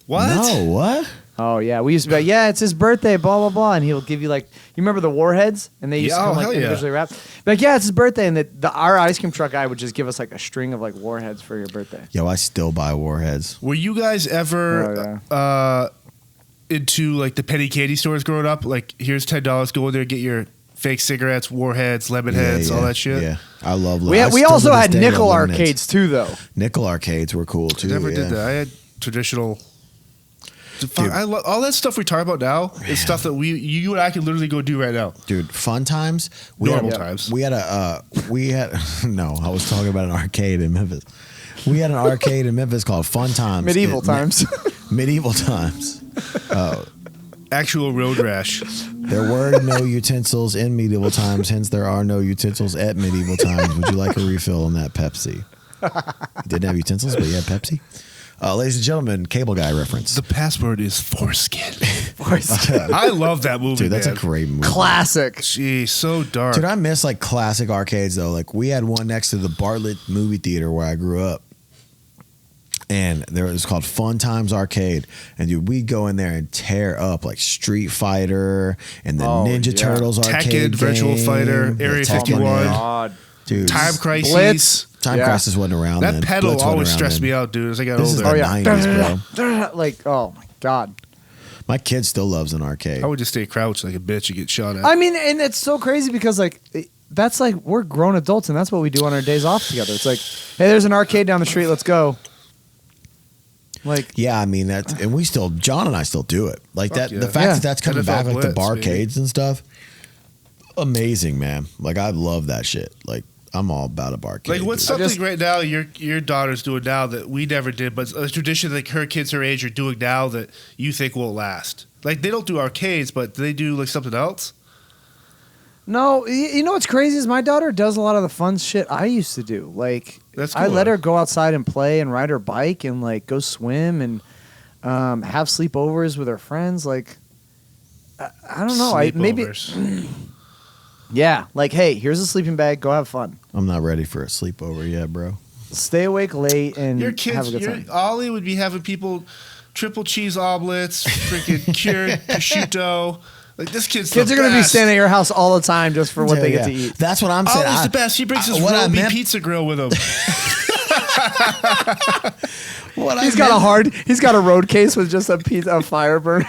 What? No, what? Oh yeah, we used to be like, "Yeah, it's his birthday," blah blah blah, and he'll give you like, you remember the warheads, and they used to come like individually wrapped. Like, yeah, it's his birthday, and our ice cream truck guy would just give us like a string of like warheads for your birthday. Yo, I still buy warheads. Were you guys ever into like the penny candy stores growing up? Like, here's $10, go in there, get your fake cigarettes, warheads, lemon heads, all that shit. Yeah, I love. We also had nickel arcades too, though. Nickel arcades were cool too. I never did that. I had traditional. I love all that stuff we talk about now. Is stuff that you and I can literally go do right now, dude. Fun times, normal times. We had no. I was talking about an arcade in Memphis. We had an arcade in Memphis called Fun Times. Medieval times. Medieval times. Actual road rash. There were no utensils in medieval times, hence there are no utensils at medieval times. Would you like a refill on that Pepsi? You didn't have utensils, but you had Pepsi. Ladies and gentlemen, Cable Guy reference. The password is foreskin. Foreskin. I love that movie, dude. That's man. a great movie. Classic. Jeez, so dark. Dude, I miss like classic arcades though. Like we had one next to the Bartlett movie theater where I grew up. And there was called Fun Times Arcade. And dude, we'd go in there and tear up like Street Fighter and the Ninja Turtles arcade Tekken, Virtual game, Fighter, Area 51. God. Dude, Time Crisis. Blitz. Time Crisis wasn't around that then. pedal Blitz always wasn't around stressed then. me out, dude, as I got This is older. the 90s, bro. Like, oh my God. My kid still loves an arcade. I would just stay crouched like a bitch and get shot at. I mean, and it's so crazy because like that's like we're grown adults and that's what we do on our days off together. It's like, hey, there's an arcade down the street, let's go. Like, yeah, I mean that, and we still, John and I still do it. Like that, yeah. the fact that that's coming NFL back, like the Blitz, barcades and stuff. Amazing, man. Like I love that shit. Like I'm all about a barcade. Like what's dude. something right now your daughter's doing now that we never did, but a tradition like her kids her age are doing now that you think won't last? Like they don't do arcades, but do they do like something else? no, you know what's crazy is my daughter does a lot of the fun shit I used to do. Like, That's I cool. let her go outside and play and ride her bike and like go swim and have sleepovers with her friends. Like, I don't know. Sleepovers. Yeah, like, hey, here's a sleeping bag. Go have fun. I'm not ready for a sleepover yet, bro. Stay awake late and your kids, have a good time. Ollie would be having people triple cheese omelets, freaking cured prosciutto. Like this kids are going to be staying at your house all the time just for what they get to eat. That's what I'm saying. Ollie's the best. He brings his Roby pizza grill with him. He's got a road case with just a fire burner.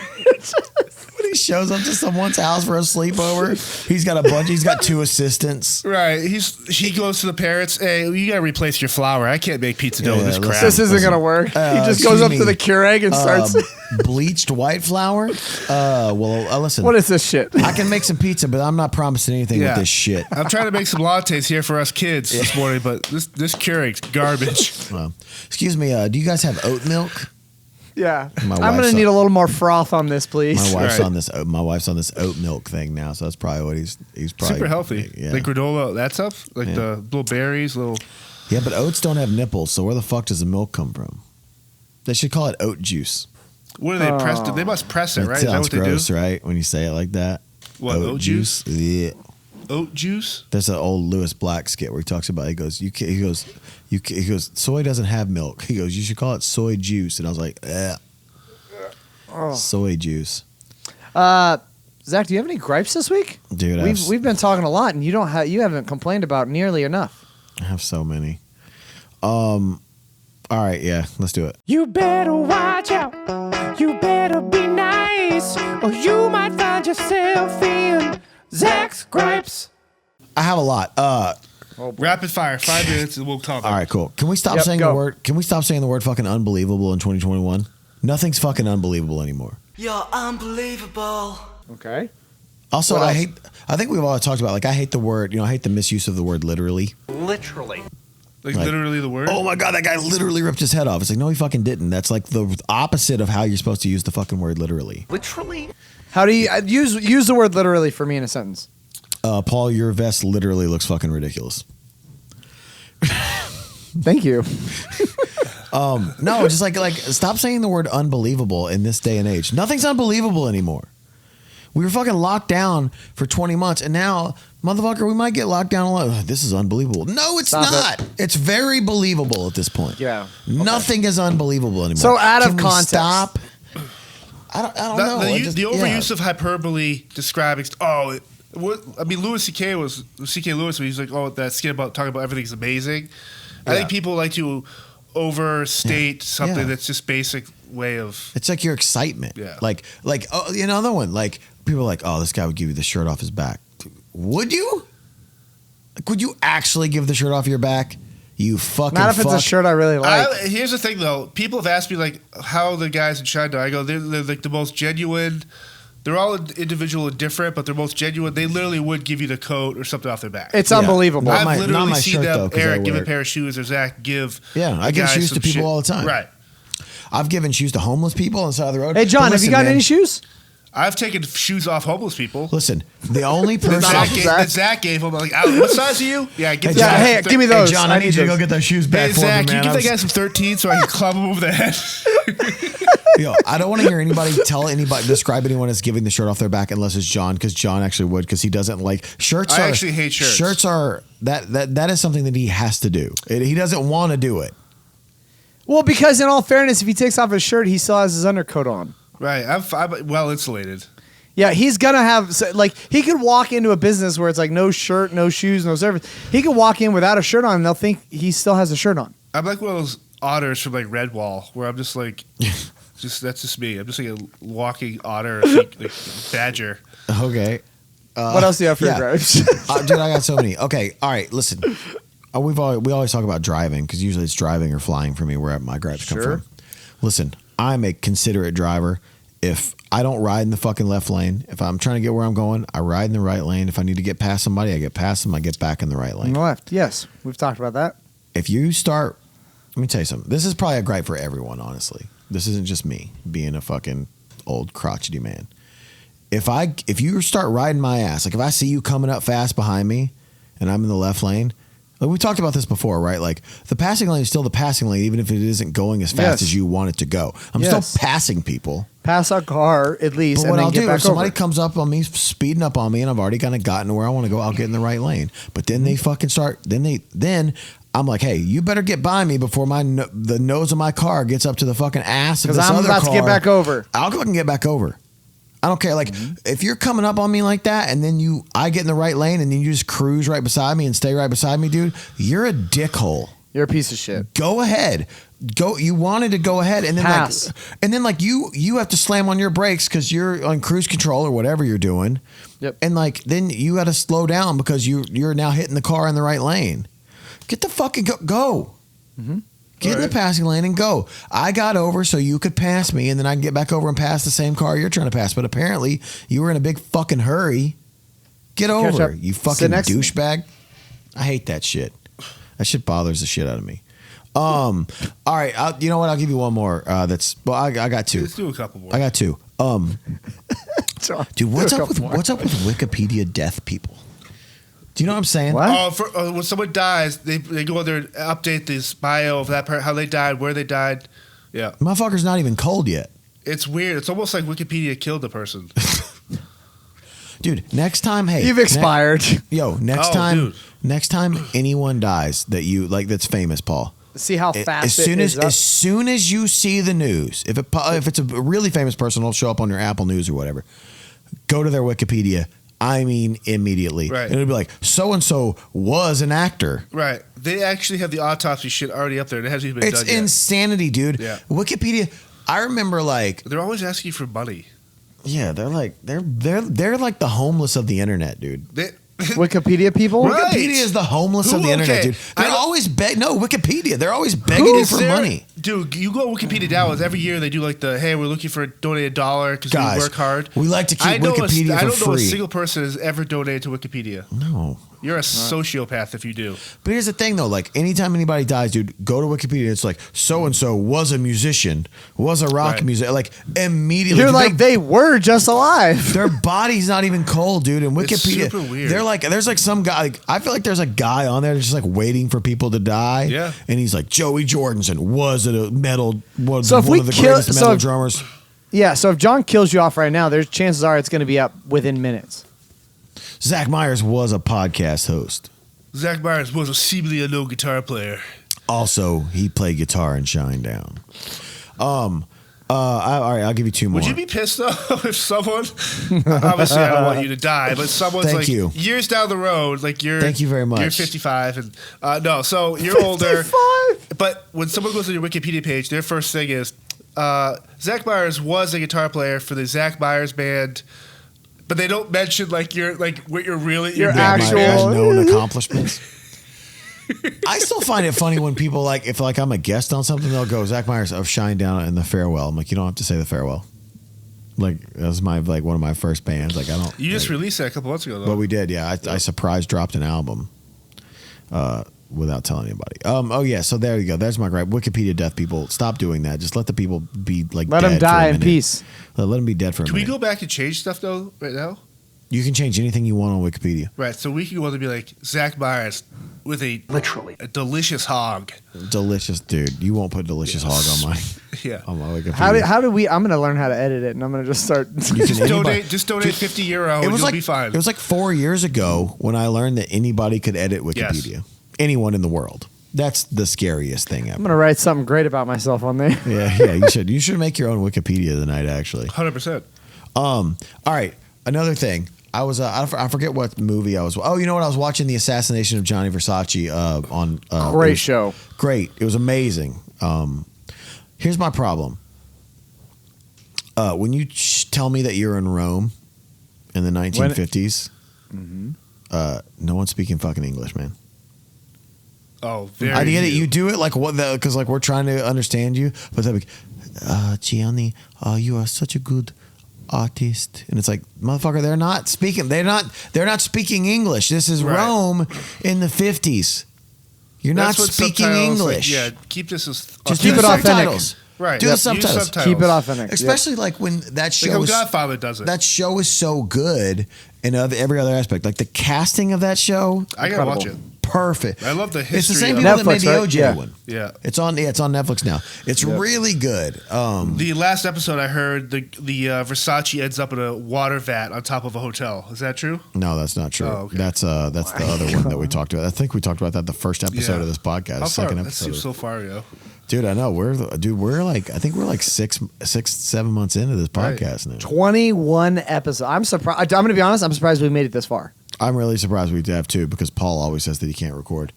When he shows up to someone's house for a sleepover, he's got 2 assistants. Right. He goes to the parents, hey, you gotta replace your flour. I can't make pizza dough with this crap. This isn't gonna work. He just goes up to the Keurig and starts bleached white flour. Listen. What is this shit? I can make some pizza, but I'm not promising anything with this shit. I'm trying to make some lattes here for us kids this morning, but this Keurig's garbage. Excuse me, do you guys have oat milk? Yeah, I'm gonna need a little more froth on this, please. My wife's on this. My wife's on this oat milk thing now, so that's probably what he's probably super healthy. Yeah. Like granola, that stuff, like the little berries, little. Yeah, but oats don't have nipples, so where the fuck does the milk come from? They should call it oat juice. What do they press? They must press it, right? It sounds gross, right? When you say it like that. What oat juice? Yeah. Oat juice. There's an old Lewis Black skit where he talks about. He goes, soy doesn't have milk. He goes, you should call it soy juice. And I was like, soy juice. Zach, do you have any gripes this week? Dude, we've been talking a lot, and you haven't complained about nearly enough. I have so many. All right, yeah, let's do it. You better watch out. You better be nice, or you might find yourself in Zach's gripes. I have a lot. Rapid fire, 5 minutes, and we'll talk. All right, cool. Can we stop saying the word? Can we stop saying the word fucking unbelievable in 2021? Nothing's fucking unbelievable anymore. You're unbelievable. Okay. Also, I think we've all talked about, like, I hate the word, I hate the misuse of the word literally. Literally. Like literally the word? Oh my God, that guy literally ripped his head off. It's like, no, he fucking didn't. That's like the opposite of how you're supposed to use the fucking word literally. Literally? How do you use the word literally for me in a sentence? Paul, your vest literally looks fucking ridiculous. Thank you. No, just like stop saying the word unbelievable in this day and age. Nothing's unbelievable anymore. We were fucking locked down for 20 months, and now, motherfucker, we might get locked down a lot. This is unbelievable. No, it's not. It's very believable at this point. Yeah. Okay. Nothing is unbelievable anymore. So out of Can we context. Stop. I don't know. The overuse of hyperbole describing. Louis C.K. was C.K. Lewis. When he's like, that skit about talking about everything's amazing. I think people like to overstate something that's just basic way of. It's like your excitement. Yeah. Like another one. Like people are like, oh, this guy would give you the shirt off his back. Would you? Like, would you actually give the shirt off your back? You fucking. Not if it's a shirt I really like. Here's the thing, though. People have asked me like how the guys in Shinedown. I go, they're like the most genuine. They're all individual and different, but they're most genuine. They literally would give you the coat or something off their back. It's unbelievable. I've literally seen them, Eric, give a pair of shoes, or Zach give. Yeah, I give shoes to people all the time. Right. I've given shoes to homeless people on the side of the road. Hey, John, have you got any shoes? I've taken shoes off homeless people. Listen, the only person that Zach gave him, like, what size are you? Yeah, give me those. Hey, John, I need you to go get those shoes back for me, man. Zach, you give that guy some 13 so I can club him over the head. Yo, I don't want to hear anybody describe anyone as giving the shirt off their back unless it's John, because John actually would, because he doesn't like shirts. I actually hate shirts. Shirts are that is something that he has to do. He doesn't want to do it. Well, because in all fairness, if he takes off his shirt, he still has his undercoat on. Right, I'm well insulated. Yeah, he's gonna have he could walk into a business where it's like no shirt, no shoes, no service. He could walk in without a shirt on, and they'll think he still has a shirt on. I'm like one of those otters from like Redwall, where I'm just like, that's just me. I'm just like a walking otter, like badger. Okay. What else do you have for your gripes? Dude, I got so many. Okay, all right. Listen, we always talk about driving because usually it's driving or flying for me where my gripes come from. Listen, I'm a considerate driver. If I don't ride in the fucking left lane, if I'm trying to get where I'm going, I ride in the right lane. If I need to get past somebody, I get past them. I get back in the right lane. On the left, yes. We've talked about that. If you start, let me tell you something. This is probably a gripe for everyone, honestly. This isn't just me being a fucking old crotchety man. If you start riding my ass, like if I see you coming up fast behind me and I'm in the left lane, Like, we talked about this before, right? Like the passing lane is still the passing lane, even if it isn't going as fast as you want it to go. I'm still passing people. Pass a car at least. But what I'll do if somebody comes up on me, speeding up on me, and I've already kind of gotten to where I want to go, I'll get in the right lane. But then they fucking start. Then I'm like, hey, you better get by me before the nose of my car gets up to the fucking ass of this other car. Because I'm about to get back over. I'll go and get back over. I don't care. Like, if you're coming up on me like that, and then I get in the right lane, and then you just cruise right beside me and stay right beside me, dude, you're a dickhole. You're a piece of shit. Go ahead. You wanted to go ahead, and then pass. You have to slam on your brakes because you're on cruise control or whatever you're doing. Yep. And then you got to slow down because you're now hitting the car in the right lane. Get the fucking go. Mm-hmm. Get in the passing lane and go. I got over so you could pass me, and then I can get back over and pass the same car you're trying to pass. But apparently, you were in a big fucking hurry. Get over, you fucking douchebag. I hate that shit. That shit bothers the shit out of me. All right, you know what? I'll give you one more. I got two. Let's do a couple more. I got two. Dude, what's up with Wikipedia death people? Do you know what I'm saying? What? When someone dies, they go there and update this bio of that person, how they died, where they died. Yeah. Motherfucker's not even cold yet. It's weird. It's almost like Wikipedia killed the person. Dude, next time, hey. You've expired. Next time anyone dies that's famous, Paul. See how fast as soon as you see the news, if it's a really famous person, it'll show up on your Apple News or whatever. Go to their Wikipedia. I mean, immediately. Right. And it'll be like, so-and-so was an actor. Right. They actually have the autopsy shit already up there. It hasn't even been done yet. It's insanity, dude. Yeah. Wikipedia, I remember they're always asking for money. Yeah, they're like the homeless of the internet, dude. Wikipedia people? Right. Wikipedia is the homeless of the internet, dude. They're always Wikipedia. They're always begging you for money. Dude, you go to Wikipedia now. Every year they do hey, we're looking for donate $1 because we work hard. We like to keep Wikipedia for free. I don't know a single person has ever donated to Wikipedia. No. You're a sociopath if you do. But here's the thing, though. Like, anytime anybody dies, dude, go to Wikipedia. It's like, so-and-so was a musician, was a rock musician. Like, immediately. You're like, they were just alive. Their body's not even cold, dude. And Wikipedia. It's super weird. They're like, there's like some guy. Like, I feel like there's a guy on there that's just like waiting for people to die. Yeah. And he's like, Joey Jordison was a metal, one of the greatest metal drummers. Yeah, so if John kills you off right now, there's chances are it's going to be up within minutes. Zach Myers was a podcast host. Zach Myers was a seemingly unknown guitar player. Also, he played guitar in Shinedown. All right, I'll give you two more. Would you be pissed though if someone? Obviously, I don't want you to die, but someone's years down the road, Thank you very much. You're 55, and so you're older. 55. But when someone goes to your Wikipedia page, their first thing is Zach Myers was a guitar player for the Zach Myers Band. But they don't mention what you're really your actual known accomplishments. I still find it funny when people if I'm a guest on something, they'll go Zach Myers of Shinedown and the Farewell. I'm like, you don't have to say the Farewell. Like that was my one of my first bands. Like I don't. You just released that a couple months ago, though. But we did, yeah. I surprise dropped an album. Without telling anybody. So there you go. There's my gripe. Wikipedia death people. Stop doing that. Just let the people be let dead them die for a in peace. Let them be dead for a minute. Can we go back and change stuff though right now? You can change anything you want on Wikipedia. Right. So we can go on to be like Zach Myers with a delicious hog. Delicious, dude. You won't put delicious hog on my on my Wikipedia. How do we? I'm going to learn how to edit it, and I'm going to just start. Just donate €50. It was you'll be fine. It was like 4 years ago when I learned that anybody could edit Wikipedia. Yes. Anyone in the world. That's the scariest thing ever. I'm going to write something great about myself on there. Yeah, you should. You should make your own Wikipedia tonight, actually. 100%. All right, another thing. I was I forget what movie I was. Oh, you know what? I was watching The Assassination of Gianni Versace on. Great show. Great. It was amazing. Here's my problem. When you tell me that you're in Rome in the 1950s, no one's speaking fucking English, man. Oh, very. I get it. You do it because we're trying to understand you, but they're like, Gianni, you are such a good artist, and it's like, motherfucker, they're not speaking. They're not speaking English. This is Rome in the 50s. You're not speaking English. Keep this as just keep it authentic. Right. Do the subtitles. Keep it authentic. Especially when that show is, Godfather does it. That show is so good in every other aspect. Like the casting of that show. I gotta watch it. perfect. I love the history. It's the same of people that made Netflix, the right? OJ Yeah. one. Yeah. It's on Netflix now. It's really good. The last episode I heard, the Versace ends up in a water vat on top of a hotel. Is that true? No, that's not true. Oh, okay. That's the other one that we talked about. I think we talked about that the first episode of this podcast. How far? Second That episode. seems so far ago. Dude, I know. We're like, I think we're like 7 months into this podcast now. 21 episodes. I'm surprised. I'm going to be honest. I'm surprised we made it this far. I'm really surprised we have too, because Paul always says that he can't record.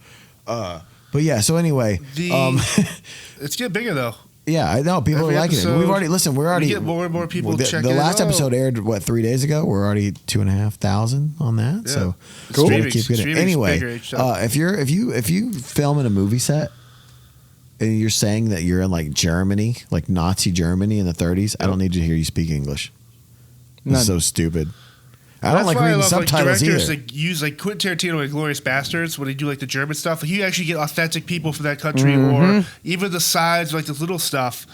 But yeah, so anyway, it's getting bigger though. yeah, I know people Every are liking episode, it. We're already we get more and more people checking. The last it out. episode aired 3 days ago. We're already 2,500 on that. Yeah. So Cool. we're gonna keep getting. Streaming's Anyway, bigger each time. if you film in a movie set and you're saying that you're in like Germany, like Nazi Germany in the 30s, I don't need to hear you speak English. It's so stupid. I don't like reading subtitles directors either. that use like Quentin Tarantino and Glorious Bastards when they do like the German stuff. Like, you actually get authentic people from that country, or even the sides, like the little stuff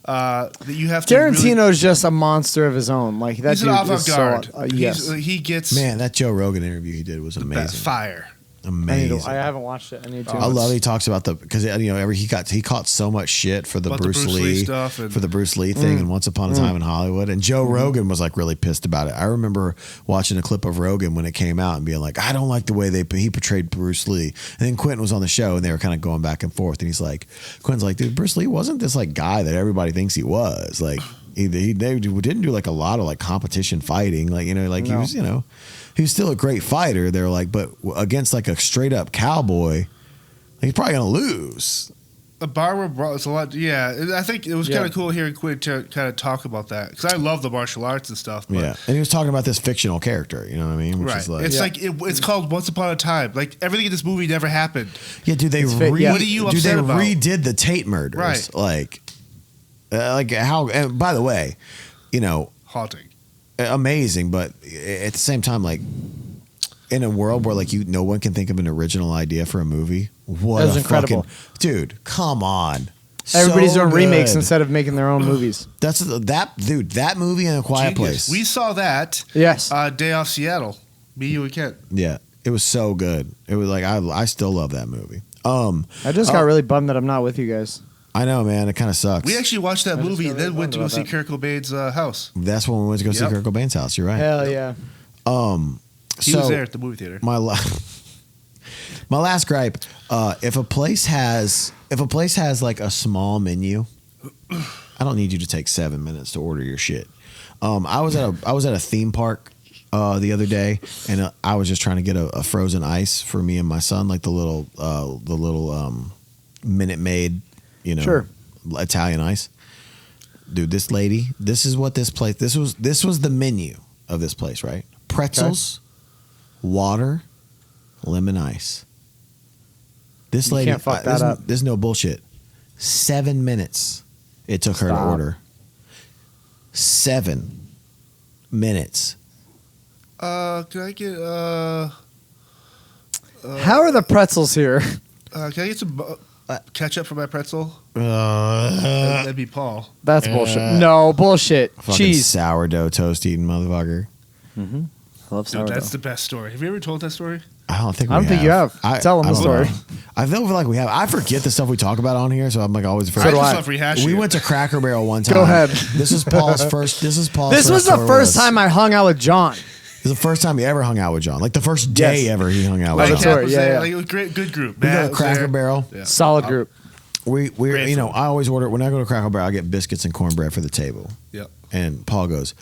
that you have to. Tarantino's just a monster of his own. Like that He's an dude is avant-garde. so. Yes, He gets Man, that Joe Rogan interview he did was amazing. fire. Amazing. I haven't watched it. I need to. I love he talks about because he caught so much shit for the About Bruce Lee stuff and- for the Bruce Lee thing and Once Upon a Time in Hollywood, and Joe Rogan was like really pissed about it. I remember watching a clip of Rogan when it came out and being like, I don't like the way he portrayed Bruce Lee. And then Quentin was on the show and they were kind of going back and forth, and Quentin's like, dude, Bruce Lee wasn't this like guy that everybody thinks he was. Like they didn't do like a lot of like competition fighting, like he was he was still a great fighter. They're like, but against like a straight up cowboy, he's probably gonna lose. A barber brought us a lot. Yeah, I think it was kind of cool hearing Quentin kind of talk about that, because I love the martial arts and stuff. But Yeah, and he was talking about this fictional character. You know what I mean? Which right. is like, It's like it's called Once Upon a Time. Like everything in this movie never happened. yeah, dude, they What are you upset about? redid the Tate murders, Right. like how. And by the way, Haunting. amazing, but at the same time, like in a world where like no one can think of an original idea for a movie, what That was a incredible. dude! Come on, Everybody's So doing remakes good. instead of making their own movies. That movie in A Quiet Genius. Place. We saw that. Yes. Day Off Seattle. Me, you, and Kent. Yeah, it was so good. It was like I still love that movie. I just got really bummed that I'm not with you guys. I know, man. It kind of sucks. We actually watched that movie and got then really went to go bummed see about Kurt Cobain's house. That's when we went to go see Yep. Kurt Cobain's house. You're right. Hell yeah. He was there at the movie theater. My last gripe: if a place has like a small menu, I don't need you to take 7 minutes to order your shit. I was at a theme park the other day, and I was just trying to get a frozen ice for me and my son, like the little Minute Maid, Sure. Italian ice. Dude, this lady, this is what this place. This was the menu of this place, right? Pretzels, water, lemon ice. This lady, can't fuck that up. There's no bullshit. 7 minutes it took her to Stop. order. 7 minutes. Can I get How are the pretzels here? can I get some ketchup for my pretzel? Uh, That'd be Paul. That's bullshit. No, bullshit. Fucking Cheese. sourdough toast eating motherfucker. I love Dude, sourdough. that's the best story. Have you ever told that story? I don't think I don't think you have. Tell 'em the I don't story. know. I feel like we have. I forget the stuff we talk about on here, so I'm like always afraid. I do just I. love rehashing We it. went to Cracker Barrel one time. Go ahead. This is Paul's first. This was This was the tour with first us. time I hung out with John. This is the first time he ever hung out with John. Like the first day Yes. ever he hung out Like with a John. tour. was yeah, there. yeah. Like, it was a great, good group. We go Matt to was Cracker there. Barrel. Yeah. Solid group. We're Great I food. always order when I go to Cracker Barrel. I get biscuits and cornbread for the table. Yep. And Paul goes,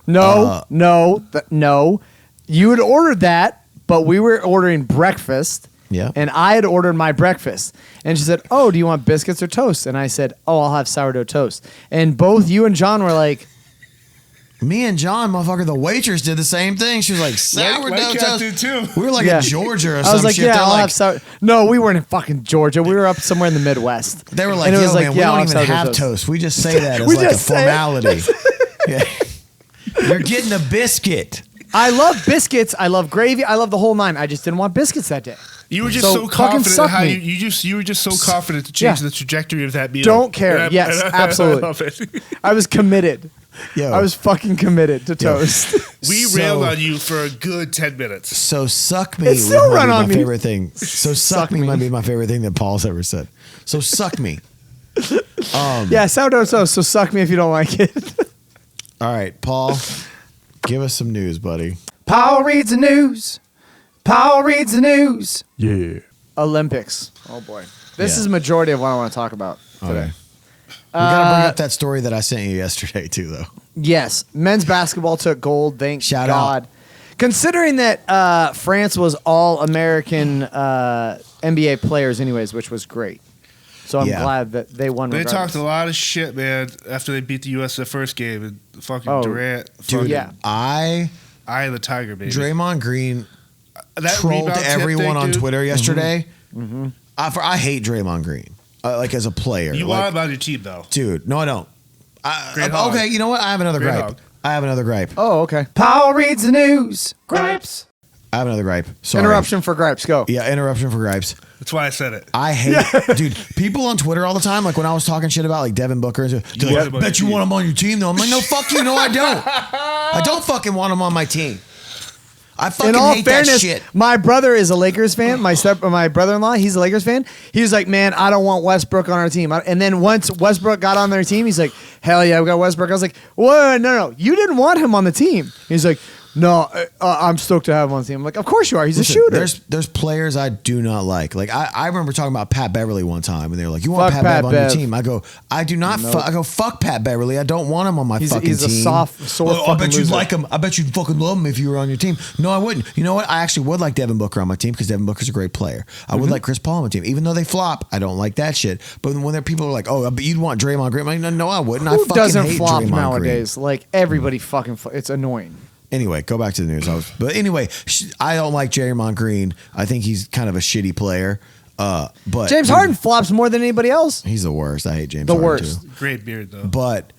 No. You had ordered that, but we were ordering breakfast. Yeah. And I had ordered my breakfast. And she said, "Oh, do you want biscuits or toast?" And I said, "Oh, I'll have sourdough toast." And both you and John were like, me and John, motherfucker, the waitress did the same thing. She was like, White sourdough Cat toast. did too. We were like Yeah. in Georgia or I some was like, shit. "Yeah, They're I'll like, have sourdough." No, we weren't in fucking Georgia. We were up somewhere in the Midwest. They were like, And it yo, was man, like, we yeah, I'll don't have even sourdough have toast. toast. We just say that as We like a just say it. formality. Yeah. You're getting a biscuit. I love biscuits. I love gravy. I love the whole nine. I just didn't want biscuits that day. You were just So so, fucking confident in suck how me. you were just so confident to change Yeah. the trajectory of that meal. Don't care. Yes, absolutely. I love it. I was committed. I was fucking committed to toast. We railed on you for a good 10 minutes. So suck me. It's still run on me. Favorite thing. So suck me might be my favorite thing that Paul's ever said. So suck me. Sourdough toast. So suck me if you don't like it. All right, Paul, give us some news, buddy. Paul reads the news. Paul reads the news. Yeah. Olympics. Oh boy. This is the majority of what I want to talk about today. Okay. We gotta bring up that story that I sent you yesterday too, though. Yes, men's basketball took gold. Thank Shout God. out. Considering that France was all American NBA players, anyways, which was great. So I'm glad that they won. They regardless. talked a lot of shit, man, after they beat the U.S. the first game. And fucking Durant. Dude, Eye of the Tiger, baby. Draymond Green that trolled everyone thing, on dude. Twitter yesterday. Mm-hmm. I hate Draymond Green, like as a player. You want him on your team, though. Dude, no, I don't. Okay, you know what? I have another gripe. Hog. I have another gripe. Oh, okay. Paul reads the news. Gripes. I have another gripe. Sorry. Interruption for gripes. Go. Yeah, interruption for gripes. That's why I said it. I hate, dude, people on Twitter all the time, like when I was talking shit about like Devin Booker, and they're like, I bet you want him on your team, though. I'm like, no, fuck you. No, I don't. I don't fucking want him on my team. I fucking hate that shit. My brother is a Lakers fan. My brother-in-law, he's a Lakers fan. He was like, man, I don't want Westbrook on our team. And then once Westbrook got on their team, he's like, hell yeah, we got Westbrook. I was like, whoa, no, you didn't want him on the team. He's like, no, I'm stoked to have him on the team. I'm like, of course you are. He's a shooter. There's players I do not like. Like I remember talking about Pat Beverly one time, and they were like, "You want Pat Bev on your team?" I go, "I do not." I go, "Fuck Pat Beverly. I don't want him on my fucking team." He's a sore I bet you'd like him. I bet you'd fucking love him if you were on your team. No, I wouldn't. You know what? I actually would like Devin Booker on my team because Devin Booker's a great player. I would like Chris Paul on my team, even though they flop. I don't like that shit. But when there are people who are like, "Oh, but you'd want Draymond Green," I'm like, no, I wouldn't. Who I fucking doesn't hate flop Draymond nowadays? Green. Like everybody fucking. It's annoying. Anyway, go back to the news. But anyway, I don't like Draymond Green. I think he's kind of a shitty player. But James Harden flops more than anybody else. He's the worst. I hate James Harden worst. too. Great beard, though. But,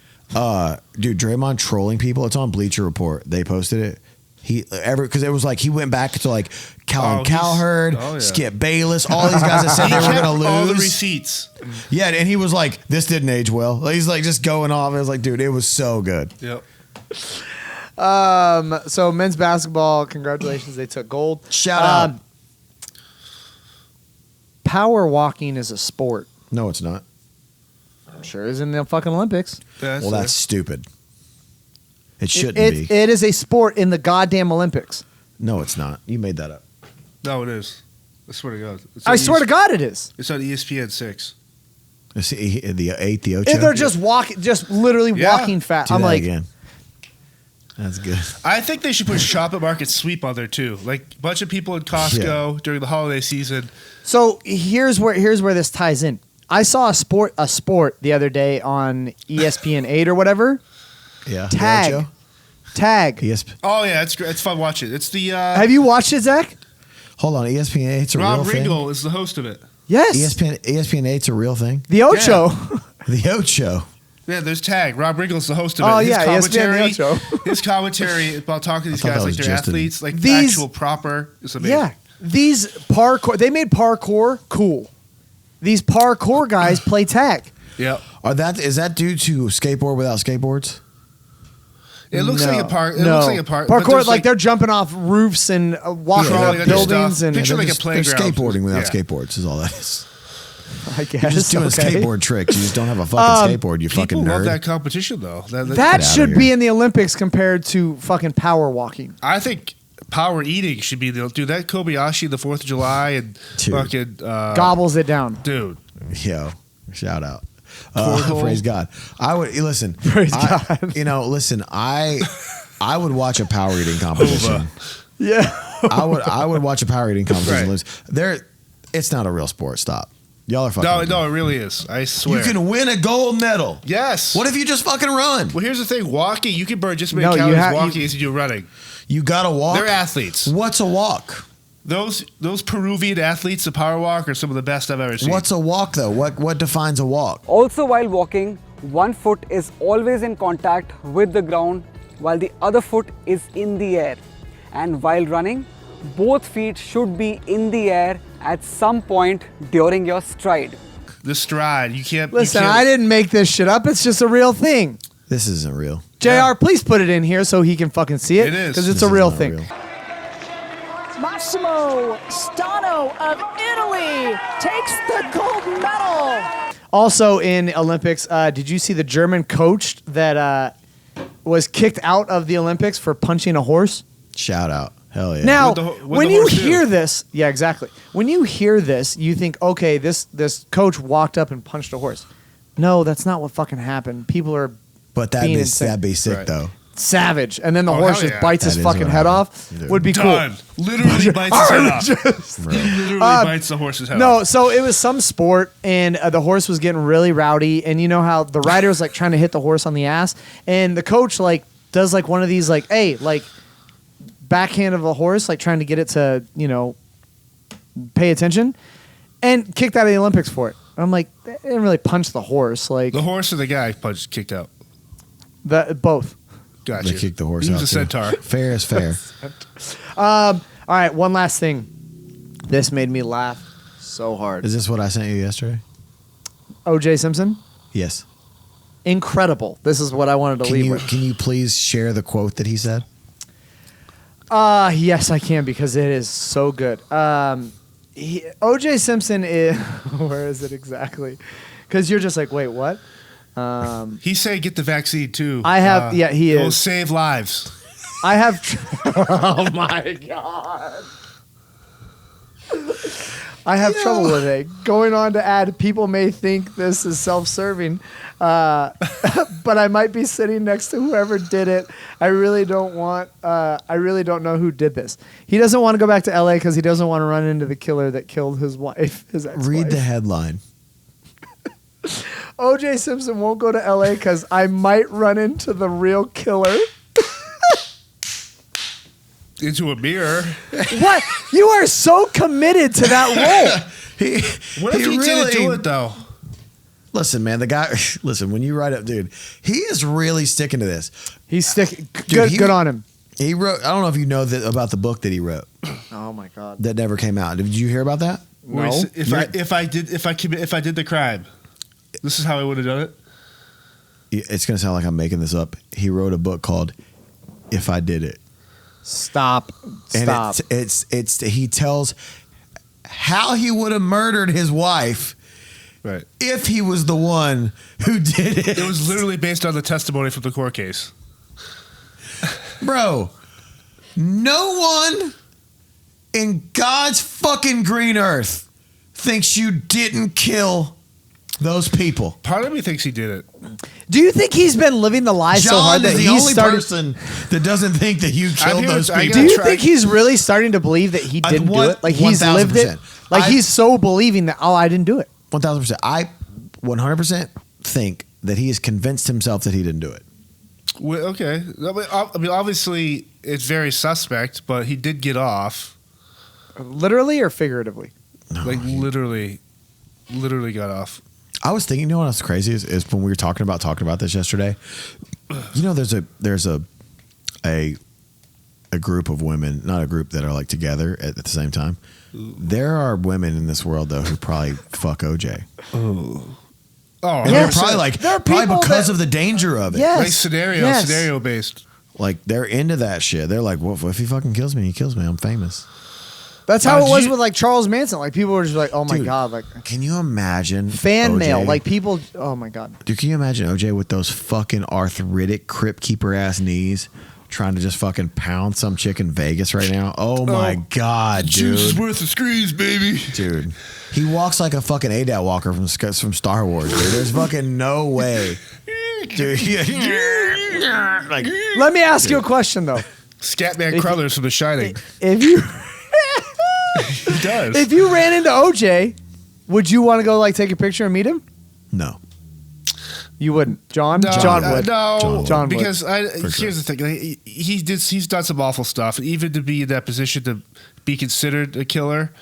dude, Draymond trolling people. It's on Bleacher Report. They posted it. Because it was like he went back to like Colin Cowherd, Skip Bayless, all these guys that said they were going to lose. All the receipts. Yeah, and he was like, this didn't age well. He's like just going off. I was like, dude, it was so good. Yep. So men's basketball, congratulations, they took gold. Shout out. Power walking is a sport. No, it's not. I'm sure it's in the fucking Olympics. That's stupid. It shouldn't be. It is a sport in the goddamn Olympics. No, it's not. You made that up. No, it is. I swear to God. I swear to God it is. It's on ESPN 6. The Ocho? They're just walking, just literally walking fast. I'm like, again. That's good. I think they should put Shop at Market Sweep on there too. Like a bunch of people in Costco during the holiday season. So here's where this ties in. I saw a sport the other day on ESPN 8 or whatever. Yeah. Tag. Oh yeah, it's great. It's fun watching. It's the. Have you watched it, Zach? Hold on, ESPN 8's a real thing. Rob Riggle is the host of it. Yes. ESPN 8's a real thing. The Ocho. Yeah. The Ocho. Yeah, there's Tag. Rob Riggle's the host of it. Oh, His yeah, commentary, ESPN The Ocho. his commentary about talking to these guys like they're athletes, like these, actual proper. It's amazing. Yeah, these parkour. They made parkour cool. These parkour guys play tag. Yep. Is that due to skateboard without skateboards? It looks like a park. It no. looks like a park. Parkour, like they're jumping off roofs and walking up buildings and picture like a they're playground. Skateboarding without skateboards is all that is. I guess You're just doing skateboard tricks. You just don't have a fucking skateboard. You fucking nerd. People love that competition though. That should be in the Olympics compared to fucking power walking. I think power eating should be the dude. That Kobayashi, the 4th of July, and fucking gobbles it down, dude. Yo, shout out. Praise God. I would listen. Praise God. Listen. I would watch a power eating competition. Yeah. I would watch a power eating competition. Right. It's not a real sport. Stop. Y'all are fucking. No, it really is. I swear. You can win a gold medal. Yes. What if you just fucking run? Well, here's the thing. Walking, you can burn just as many calories walking as you do running. You gotta walk. They're athletes. What's a walk? Those Peruvian athletes, the power walk, are some of the best I've ever seen. What's a walk though? What defines a walk? Also, while walking, one foot is always in contact with the ground while the other foot is in the air. And while running, both feet should be in the air at some point during your stride. The stride, you can't. Listen, I didn't make this shit up. It's just a real thing. This isn't real. JR, please put it in here so he can fucking see it. It is. Because it's a real thing. Massimo Stano of Italy takes the gold medal. Also in Olympics, did you see the German coach that was kicked out of the Olympics for punching a horse? Shout out. Hell yeah. Now, when you hear this, yeah, exactly. When you hear this, you think, okay, this coach walked up and punched a horse. No, that's not what fucking happened. People are But that'd be sick, though. Savage. And then the horse just bites his fucking head off. Dude. Would be Done. cool. Literally bites his head off. Literally bites the horse's head off. No, so it was some sport, and the horse was getting really rowdy, and you know how the rider was like trying to hit the horse on the ass, and the coach like does like one of these like, hey, like backhand of a horse, like trying to get it to, you know, pay attention, and kicked out of the Olympics for it. I'm like, they didn't really punch the horse. Like the horse or the guy kicked out? Both. Gotcha. They kicked the horse He out. was a centaur. Fair is fair. All right, one last thing. This made me laugh so hard. Is this what I sent you yesterday? O.J. Simpson? Yes. Incredible. This is what I wanted to leave with. Can you please share the quote that he said? Yes, I can because it is so good. O.J. Simpson is... Where is it exactly? Because you're just like, wait, what? He said get the vaccine too. I have... yeah, he is. It will save lives. I have... oh, my God. I have trouble with it. Going on to add, people may think this is self-serving, but I might be sitting next to whoever did it. I really don't know who did this. He doesn't want to go back to L.A. because he doesn't want to run into the killer that killed his wife, his ex-wife. Read the headline. O.J. Simpson won't go to L.A. because I might run into the real killer. Into a mirror. What? You are so committed to that role. What if he didn't do it though? Listen, man, the guy. Listen, when you write up, dude, he is really sticking to this. He's sticking. Good on him. He wrote. I don't know if you know about the book that he wrote. Oh my God. That never came out. Did you hear about that? No. If I did the crime, this is how I would have done it. It's gonna sound like I'm making this up. He wrote a book called "If I Did It." Stop. And it's he tells how he would have murdered his wife, right? If he was the one who did it. It was literally based on the testimony from the court case. Bro, no one in God's fucking green earth thinks you didn't kill those people. Part of me thinks he did it. Do you think he's been living the lie so hard that the he's only person that doesn't think that you killed those people? Do you think he's really starting to believe that he didn't do it? Like he's lived it? Like he's so believing that, oh, I didn't do it. 1,000%. I 100% think that he has convinced himself that he didn't do it. Well, okay. I mean, obviously, it's very suspect, but he did get off. Literally or figuratively? No, literally got off. I was thinking, you know what's crazy is when we were talking about this yesterday. You know, there's a group of women, not a group that are like together at the same time. Ooh. There are women in this world though who probably fuck OJ. Oh, and they're probably because of the danger of it. Yes. Like scenario based. Like they're into that shit. They're like, well, if he fucking kills me, he kills me. I'm famous. That's how it was with like Charles Manson. Like people were just like, "Oh my God!" Like, can you imagine fan OJ? mail? Like people, oh my God! Dude, can you imagine OJ with those fucking arthritic crypt keeper ass knees, trying to just fucking pound some chick in Vegas right now? Oh my God, dude! Juice worth of screens, baby. Dude, he walks like a fucking ADAT walker from Star Wars. Dude, there's fucking no way. Dude, like, let me ask you a question though. Scatman Crothers from The Shining. If you he does. If you ran into OJ, would you want to go like take a picture and meet him? No. You wouldn't. John? No, John would. No. John because would. Here's the thing. He's done some awful stuff. Even to be in that position to be considered a killer,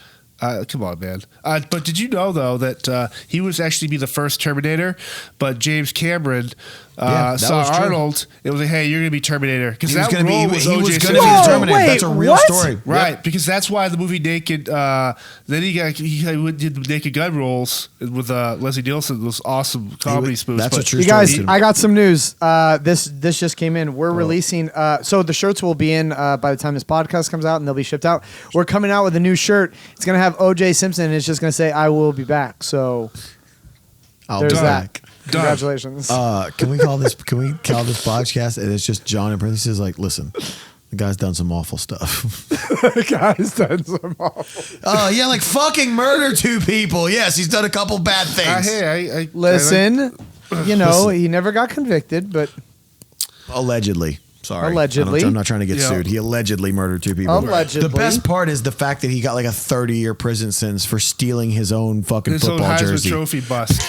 Come on, man. But did you know, though, that he was actually be the first Terminator, but James Cameron saw Arnold. It was like, hey, you're going to be Terminator. Because that role was O.J. Simpson. Terminator. That's a real story. Right, yep. Because that's why the movie Naked, then he did the Naked Gun roles with Leslie Nielsen, those awesome comedy spoofs. That's a true story. You guys, I got some news. This just came in. We're releasing, so the shirts will be in by the time this podcast comes out, and they'll be shipped out. We're coming out with a new shirt. It's going to have O.J. Simpson, and it's just going to say, I will be back. So there's that. Congratulations. Can we call this podcast? And it's just John in parentheses like, listen, the guy's done some awful stuff. The guy's done some awful. Oh yeah, like fucking murder 2 people. Yes, he's done a couple bad things. Hey, listen, he never got convicted, but allegedly. Sorry. Allegedly. I'm not trying to get sued. He allegedly murdered 2 people. Allegedly. The best part is the fact that he got like a 30-year prison sentence for stealing his own fucking football jersey. His own Heisman Trophy bust.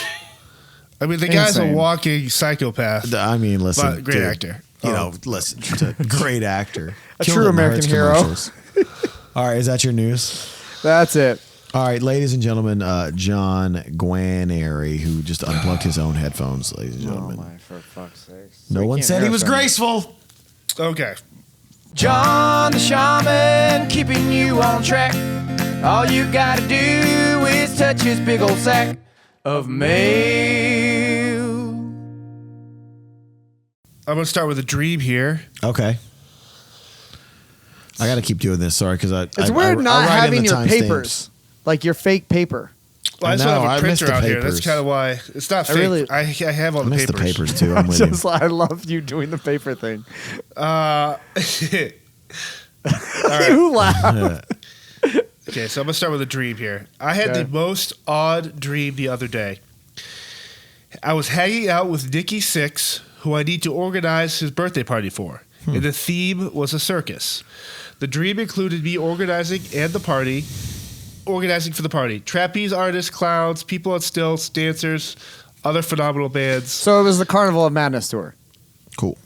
I mean, the guy's a walking psychopath. I mean, listen. But great actor. Listen. Great actor. A true American hero. All right, is that your news? That's it. All right, ladies and gentlemen, John Guarnieri, who just unplugged his own headphones, ladies and gentlemen. Oh, my, for fuck's sake. No one said he was graceful. Okay. John the Shaman, keeping you on track. All you gotta do is touch his big old sack of mail. I'm going to start with a dream here. Okay. I got to keep doing this. Sorry, because it's weird not having your papers, like your fake paper. Well, I just don't have a printer out here. That's kind of why it's not fake. I have all the papers. I miss the papers too. I'm with you. I love you doing the paper thing. All right. You laugh. Okay, so I'm going to start with a dream here. I had the most odd dream the other day. I was hanging out with Nikki Sixx, who I need to organize his birthday party for. And the theme was a circus. The dream included me organizing for the party. Trapeze artists, clowns, people on stilts, dancers, other phenomenal bands. So it was the Carnival of Madness tour. Cool.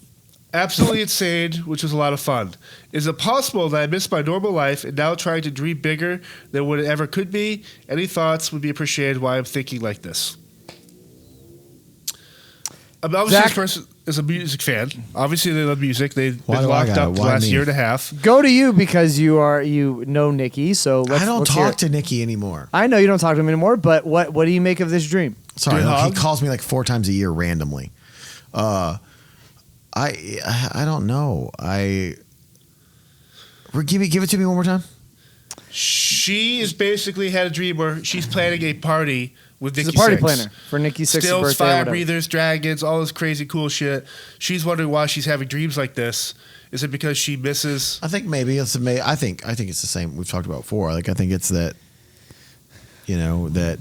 Absolutely insane, which was a lot of fun. Is it possible that I missed my normal life and now trying to dream bigger than what it ever could be? Any thoughts would be appreciated why I'm thinking like this. Obviously, this person is a music fan. Obviously, they love music. They've been locked up the last year and a half. Go to you because you know Nikki. So I don't talk to Nikki anymore. I know you don't talk to him anymore. But what do you make of this dream? Sorry, he calls me like 4 times a year randomly. I don't know. Give it to me one more time. She is basically had a dream where she's planning a party with Nikki Sixx. She's a party planner for Nikki Sixx's Stills, birthday. fire breathers, dragons, all this crazy cool shit. She's wondering why she's having dreams like this. Is it because she misses? I think maybe it's. I think it's the same we've talked about before. Like I think it's that. That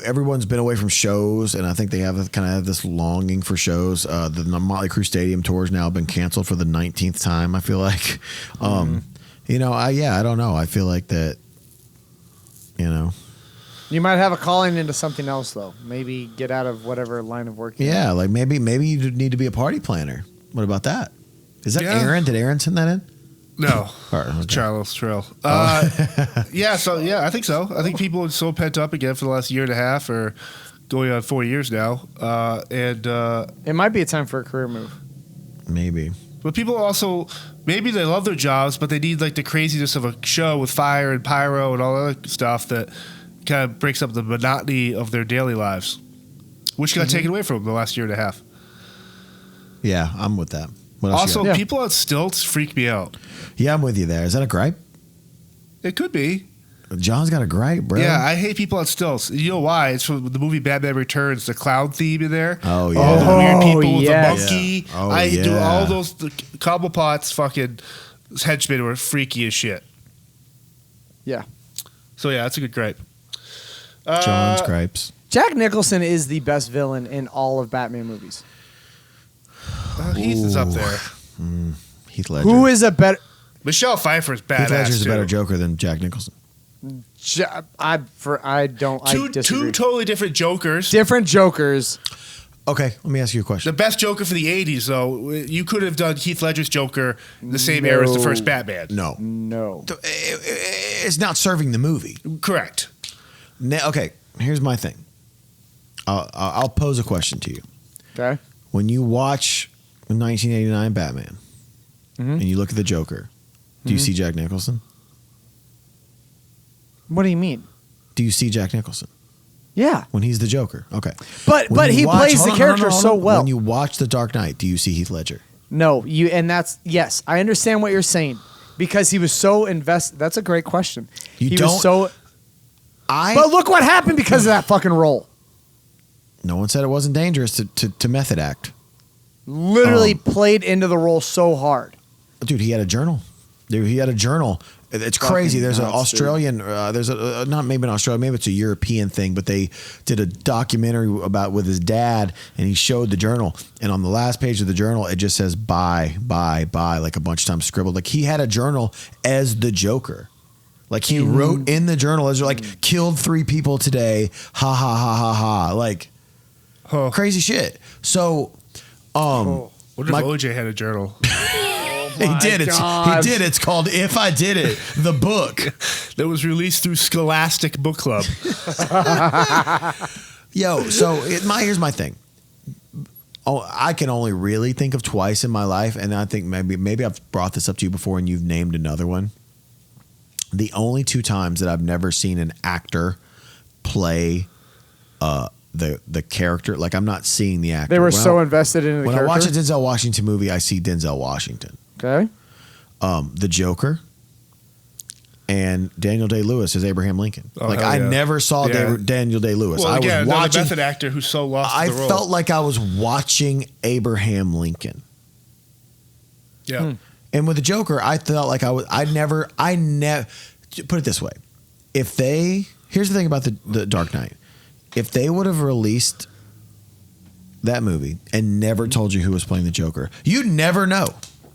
everyone's been away from shows, and I think they have this longing for shows. The Motley Crue Stadium tour has now been canceled for the 19th time. I feel like. I don't know. I feel like that. You might have a calling into something else, though. Maybe get out of whatever line of work. Yeah, like maybe you need to be a party planner. What about that? Is that Aaron? Did Aaron send that in? No. All right, okay. Charles Trill. I think so. I think people are so pent up again for the last year and a half or going on 4 years now. It might be a time for a career move. Maybe. But people also, maybe they love their jobs, but they need like the craziness of a show with fire and pyro and all that stuff that kind of breaks up the monotony of their daily lives, which got taken away from them the last year and a half. Yeah, I'm with that. Also, people on stilts freak me out. Yeah, I'm with you there. Is that a gripe? It could be. John's got a gripe, bro. Yeah, I hate people on stilts. You know why? It's from the movie Batman Returns, the clown theme in there. Oh, yeah. All the weird people with the monkey. Yeah. I do all those Cobblepot's fucking henchmen were freaky as shit. Yeah. So, yeah, that's a good gripe. John's gripes. Jack Nicholson is the best villain in all of Batman movies. Heath is up there. Heath Ledger. Who is a better... Michelle Pfeiffer's badass, Heath Ledger's a better Joker than Jack Nicholson. I disagree. Two totally different Jokers. Different Jokers. Okay, let me ask you a question. The best Joker for the 80s, though, you could have done Heath Ledger's Joker the same era as the first Batman. No. It's not serving the movie. Correct. Okay, here's my thing. I'll pose a question to you. Okay. When you watch 1989 Batman and you look at the Joker, do you see Jack Nicholson? What do you mean? Do you see Jack Nicholson? Yeah. When he's the Joker. Okay. But he plays the character so well. When you watch The Dark Knight, do you see Heath Ledger? No, yes, I understand what you're saying because he was so invested. That's a great question. But look what happened because of that fucking role. No one said it wasn't dangerous to method act. Literally played into the role so hard. Dude, he had a journal. It's crazy. There's an Australian, not maybe an Australian, maybe it's a European thing, but they did a documentary with his dad, and he showed the journal. And on the last page of the journal, it just says bye, like a bunch of times scribbled. Like he had a journal as the Joker. Like he wrote in the journal as like killed 3 people today, ha ha ha ha ha, like crazy shit. So, what if OJ had a journal? He did. It's called If I Did It, the book that was released through Scholastic Book Club. Yo, so here's my thing. Oh, I can only really think of twice in my life, and I think maybe I've brought this up to you before, and you've named another one. The only 2 times that I've never seen an actor play the character, like I'm not seeing the actor. They were so invested in the character. When I watch a Denzel Washington movie, I see Denzel Washington. Okay. The Joker and Daniel Day-Lewis as Abraham Lincoln. I never saw Daniel Day-Lewis. Well, again, I was watching a method actor who's so lost I the role. felt like I was watching Abraham Lincoln. Yeah. And with the Joker, I felt like I never put it this way. Here's the thing about the Dark Knight. If they would have released that movie and never told you who was playing the Joker, you'd never know.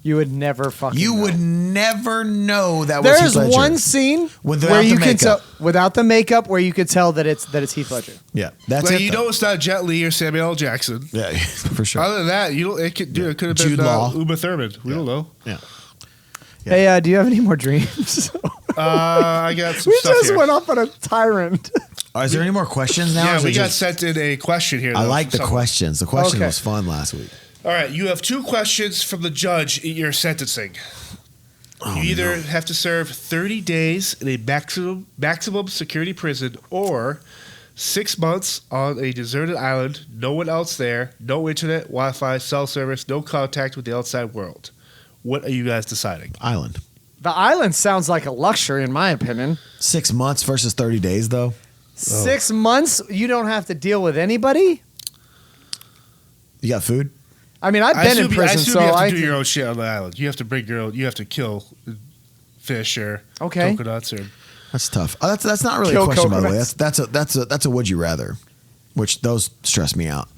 You would never would never know that was Heath Ledger. There's one scene where you can tell without the makeup where you could tell that it's Heath Ledger. Yeah, that's it. You know it's not Jet Li or Samuel L. Jackson. Yeah, for sure. Other than that, it could have been Jude Law. Uma Thurman. We don't know. Yeah. Hey, do you have any more dreams? I got some we stuff just here. went off on a tyrant. Is there any more questions now? Yeah, we got sent in a question here. I like the questions. The question was fun last week. All right, you have 2 questions from the judge in your sentencing. You either have to serve 30 days in a maximum security prison or 6 months on a deserted island, no one else there, no internet, Wi-Fi, cell service, no contact with the outside world. What are you guys deciding? Island. The island sounds like a luxury, in my opinion. 6 months versus 30 days, though. 6 months, you don't have to deal with anybody. You got food? I mean, I've been in prison, so you have to do your own shit on the island. You have to bring your own. You have to kill fish or coconuts or. That's tough. That's not really a question, by the way. That's a would you rather, which those stress me out.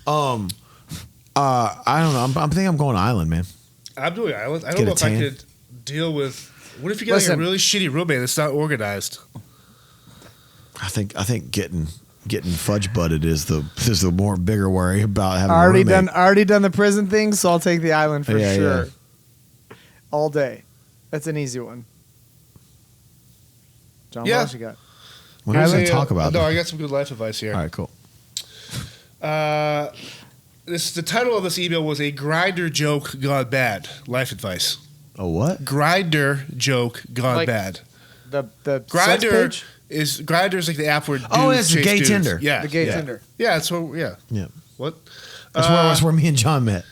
I don't know. I think I'm going island, man. I'm doing island. I don't know if I could deal with. What if you get like a really shitty roommate that's not organized? I think getting fudge butted is the more bigger worry about having already done the prison thing, so I'll take the island for sure. Yeah. All day. That's an easy one. John, what else you got? What are we going to talk about? No, I got some good life advice here. All right, cool. The title of this email was "A Grinder Joke Gone Bad." Life advice. A what? Grinder joke gone bad. The Grinder is like the app where dudes it's the gay dudes. Tinder. Yeah, the gay Tinder. Yeah, that's what. Yeah. What? That's where me and John met.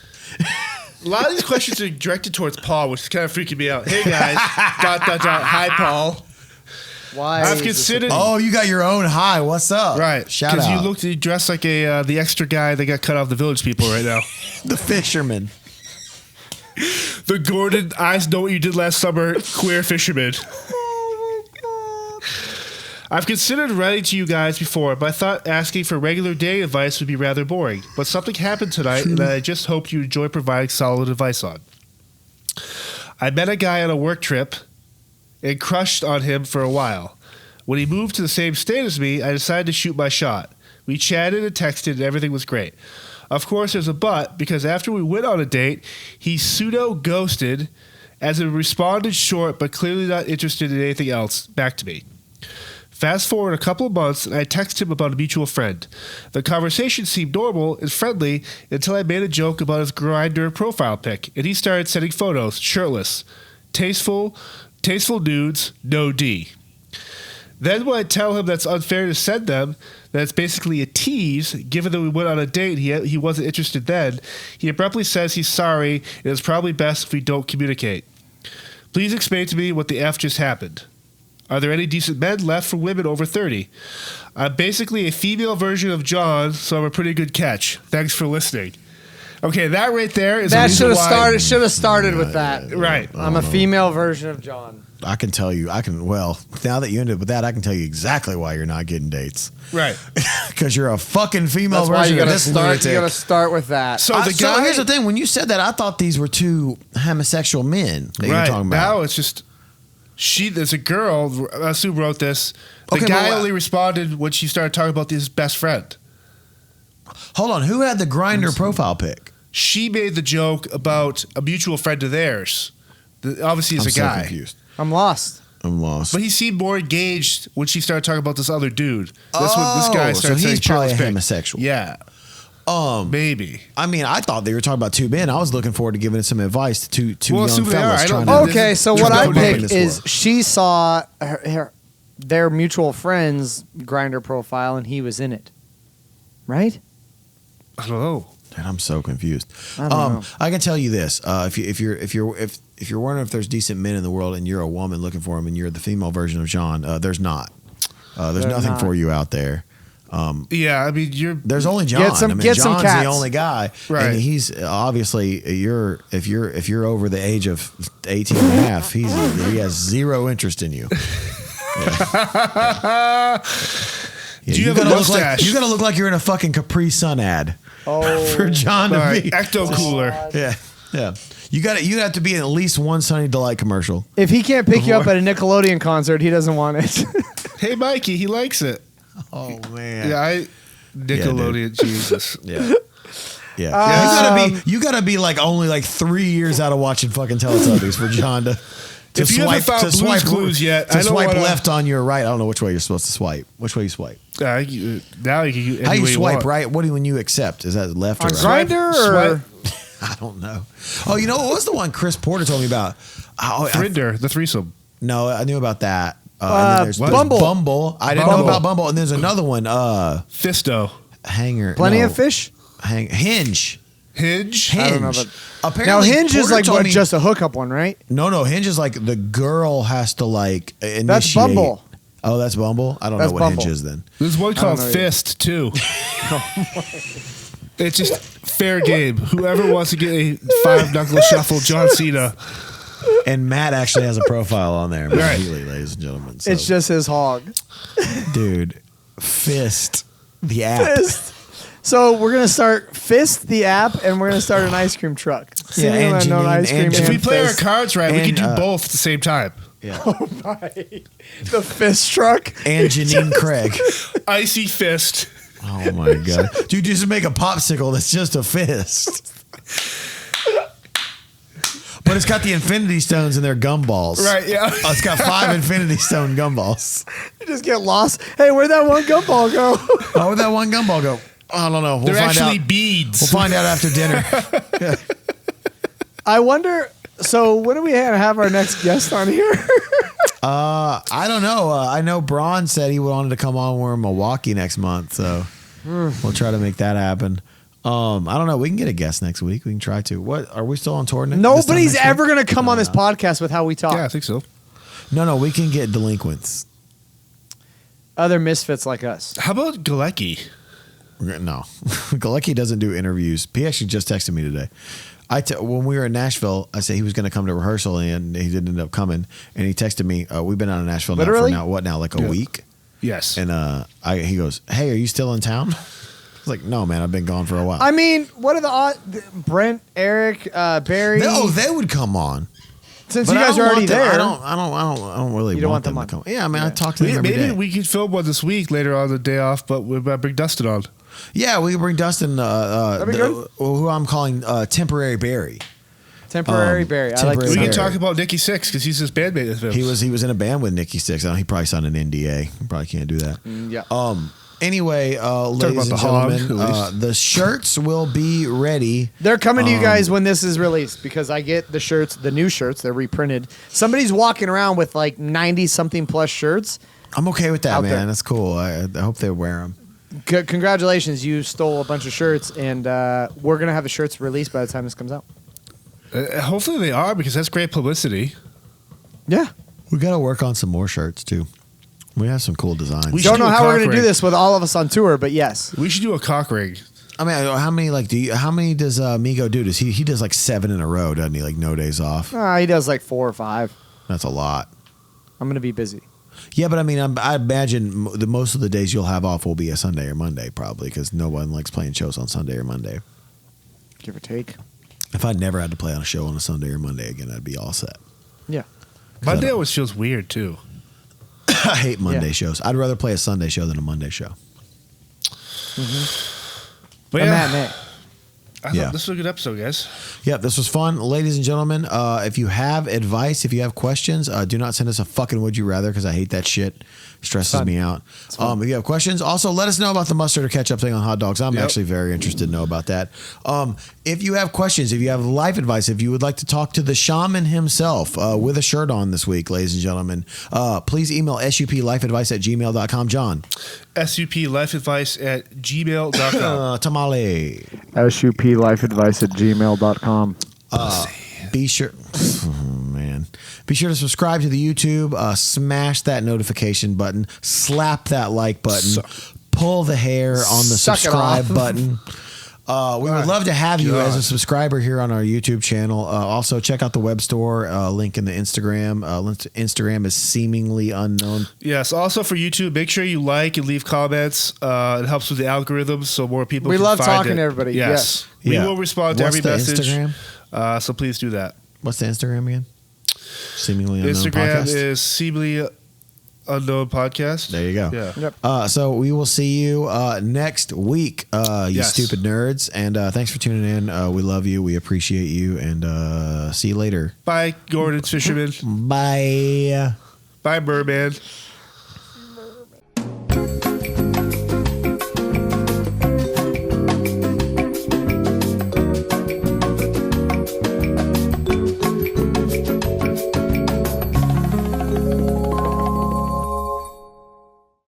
A lot of these questions are directed towards Paul, which is kind of freaking me out. Hey guys, ... Hi Paul. Why? I've considered. Oh, you got your own hi. What's up? Right. Shout out. Because you dressed like the extra guy that got cut off the Village People right now. The fisherman. The Gordon, I know what you did last summer, queer fisherman. Oh my God. I've considered writing to you guys before, but I thought asking for regular day advice would be rather boring. But something happened tonight that I just hope you enjoy providing solid advice on. I met a guy on a work trip and crushed on him for a while. When he moved to the same state as me, I decided to shoot my shot. We chatted and texted and everything was great. Of course, there's a but, because after we went on a date, he pseudo-ghosted as it responded short but clearly not interested in anything else back to me. Fast forward a couple of months, and I texted him about a mutual friend. The conversation seemed normal and friendly until I made a joke about his Grindr profile pic, and he started sending photos, shirtless. Tasteful nudes, no D. Then when I tell him that's unfair to send them, that it's basically a tease, given that we went on a date, he wasn't interested then, he abruptly says he's sorry, and it's probably best if we don't communicate. Please explain to me what the F just happened. Are there any decent men left for women over 30? I'm basically a female version of John, so I'm a pretty good catch. Thanks for listening. Okay, that right there is that should have started with that. Right. I'm a female version of John. I can tell you, well, now that you ended with that, I can tell you exactly why you're not getting dates. Right. Because you're a fucking female That's why version you of this lunatic. You gotta start with that. So here's the thing. When you said that, I thought these were two homosexual men that you were talking about. Now it's just... There's a girl, Sue wrote this. The guy only responded when she started talking about his best friend. Hold on, who had the Grindr profile pic? She made the joke about a mutual friend of theirs. Obviously, he's a guy. Confused. I'm lost. But he seemed more engaged when she started talking about this other dude. That's when this guy started so saying he's probably a pic. homosexual. Yeah. Maybe. I mean, I thought they were talking about two men. I was looking forward to giving some advice to two young fellas trying to... Okay, so what I picked is she saw their mutual friend's Grindr profile and he was in it. Right? I don't know. Dude, I'm so confused. I don't know. I can tell you this: if you're wondering if there's decent men in the world and you're a woman looking for them and you're the female version of John, there's not. There's nothing for you out there. Yeah, I mean, there's only John. Get some John's cats. the only guy, right? And he's obviously if you're over the age of 18 and a half, he has zero interest in you. Yeah. Do you have a mustache? You gotta look like you're in a fucking Capri Sun ad. For John to be Ecto Cooler. Yeah. You have to be in at least one Sunny Delight commercial. If he can't pick you up at a Nickelodeon concert, he doesn't want it. Hey, Mikey, he likes it. Oh man. Yeah, Nickelodeon, Jesus. Yeah. Yeah. You gotta be like only like 3 years out of watching fucking Teletubbies for John to if you haven't found Blue's Clues yet, to swipe left on your right. I don't know which way you're supposed to swipe. Which way you swipe? Now you can how you swipe right? What do when you accept? Is that left or right? Grindr or I don't know. Oh, you know what was the one Chris Porter told me about? Frinder, the threesome. No, I knew about that. And then there's Bumble. I didn't know about Bumble. And there's another one. Fisto. Hanger. Plenty of fish. Hinge. Hinge? I don't know, but apparently now Hinge Porter is like told me, just a hookup one, right? No. Hinge is like the girl has to like initiate. That's Bumble. Oh, that's Bumble? I don't know what Bumble. Hinge is then. There's one called Fist, too. It's just fair game. Whoever wants to get a 5-knuckle shuffle, John Cena. And Matt actually has a profile on there. Matt Right. Healy, ladies and gentlemen. So. It's just his hog. Dude, Fist, the app. Fist. So we're gonna start Fist the app, and we're gonna start an ice cream truck. Yeah, and unknown Janine, ice cream. and If we and play Fist. our cards right, we And, can do both at the same time. Yeah. Oh my! The Fist truck And Janine Craig. Icy Fist. Oh my God. Dude, just make a popsicle that's just a fist. But it's got the infinity stones in their gumballs. Right, yeah. Oh, it's got 5 infinity stone gumballs. You just get lost. Hey, where'd that one gumball go? Oh, where'd that one gumball go? I don't know. We'll They're find actually out. beads. We'll find out after dinner. Yeah. I wonder. So when are we gonna have our next guest on here? I don't know. I know Braun said he wanted to come on. We're in Milwaukee next month, so we'll try to make that happen. I don't know. We can get a guest next week. We can try to. What are we still on tour next? Nobody's ever gonna come on this podcast with how we talk. Yeah, I think so. No, we can get delinquents. Other misfits like us. How about Galecki? No, Galecki doesn't do interviews. He actually just texted me today. When we were in Nashville, I said he was going to come to rehearsal, and he didn't end up coming. And he texted me, we've been out of Nashville Literally? now for like a week? Yes. And he goes, hey, are you still in town? I was like, no, man, I've been gone for a while. I mean, what are the odds? Brent, Eric, Barry. They would come on. Since But you guys I are don't already want them- there. I don't really You don't want want them them on. to come. Yeah, I mean, I talk to them every Maybe day. we could film one this week later on the day off, but we're about to bring Dustin on. Yeah, we can bring Dustin, who I'm calling Temporary Barry. Temporary Barry. I like. We can talk about Nikki Sixx because he's his bandmate with him. He was in a band with Nikki Sixx. He probably signed an NDA. He probably can't do that. Yeah. Anyway, ladies and gentlemen, the shirts will be ready. They're coming to you guys when this is released because I get the shirts, the new shirts. They're reprinted. Somebody's walking around with like 90-something plus shirts. I'm okay with that, man. There. That's cool. I hope they wear them. Congratulations, you stole a bunch of shirts, and we're gonna have the shirts released by the time this comes out. Hopefully they are because that's great publicity. Yeah, we got to work on some more shirts too. We have some cool designs. We don't know how we're going to do this with all of us on tour, but yes, we should do a cock ring. I mean, how many does Migo do? Does he does like 7 in a row, doesn't he? Like no days off. He does like 4 or 5. That's a lot. I'm going to be busy. Yeah, but I mean, I imagine most of the days you'll have off will be a Sunday or Monday, probably, because no one likes playing shows on Sunday or Monday. Give or take. If I never had to play on a show on a Sunday or Monday again, I'd be all set. Yeah. Monday always feels weird, too. I hate Monday shows. I'd rather play a Sunday show than a Monday show. But matinee. I thought this was a good episode, guys. Yeah, this was fun. Ladies and gentlemen, if you have advice, if you have questions, do not send us a fucking would you rather because I hate that shit. Stresses me out. If you have questions, also let us know about the mustard or ketchup thing on hot dogs. I'm actually very interested to know about that. If you have questions, if you have life advice, if you would like to talk to the shaman himself with a shirt on this week, ladies and gentlemen, please email suplifeadvice@gmail.com. John. suplifeadvice@gmail.com. Tamale. suplifeadvice@gmail.com. Be sure, be sure to subscribe to the YouTube. Smash that notification button. Slap that like button. Pull the hair on the subscribe button. We would love to have you as a subscriber here on our YouTube channel. Also, check out the web store. Link in the Instagram. Link to Instagram is seemingly unknown. Yes. Also for YouTube, make sure you like and leave comments. It helps with the algorithms, so more people. We can love find talking it. to everybody. Yes. We will respond to every message. Instagram? So please do that. What's the Instagram again? Seemingly unknown Instagram podcast? is seemingly unknown podcast. There you go. Yeah. Yep. So we will see you next week, you stupid nerds. And thanks for tuning in. We love you. We appreciate you. And see you later. Bye, Gordon Fisherman. Bye. Bye, Merman.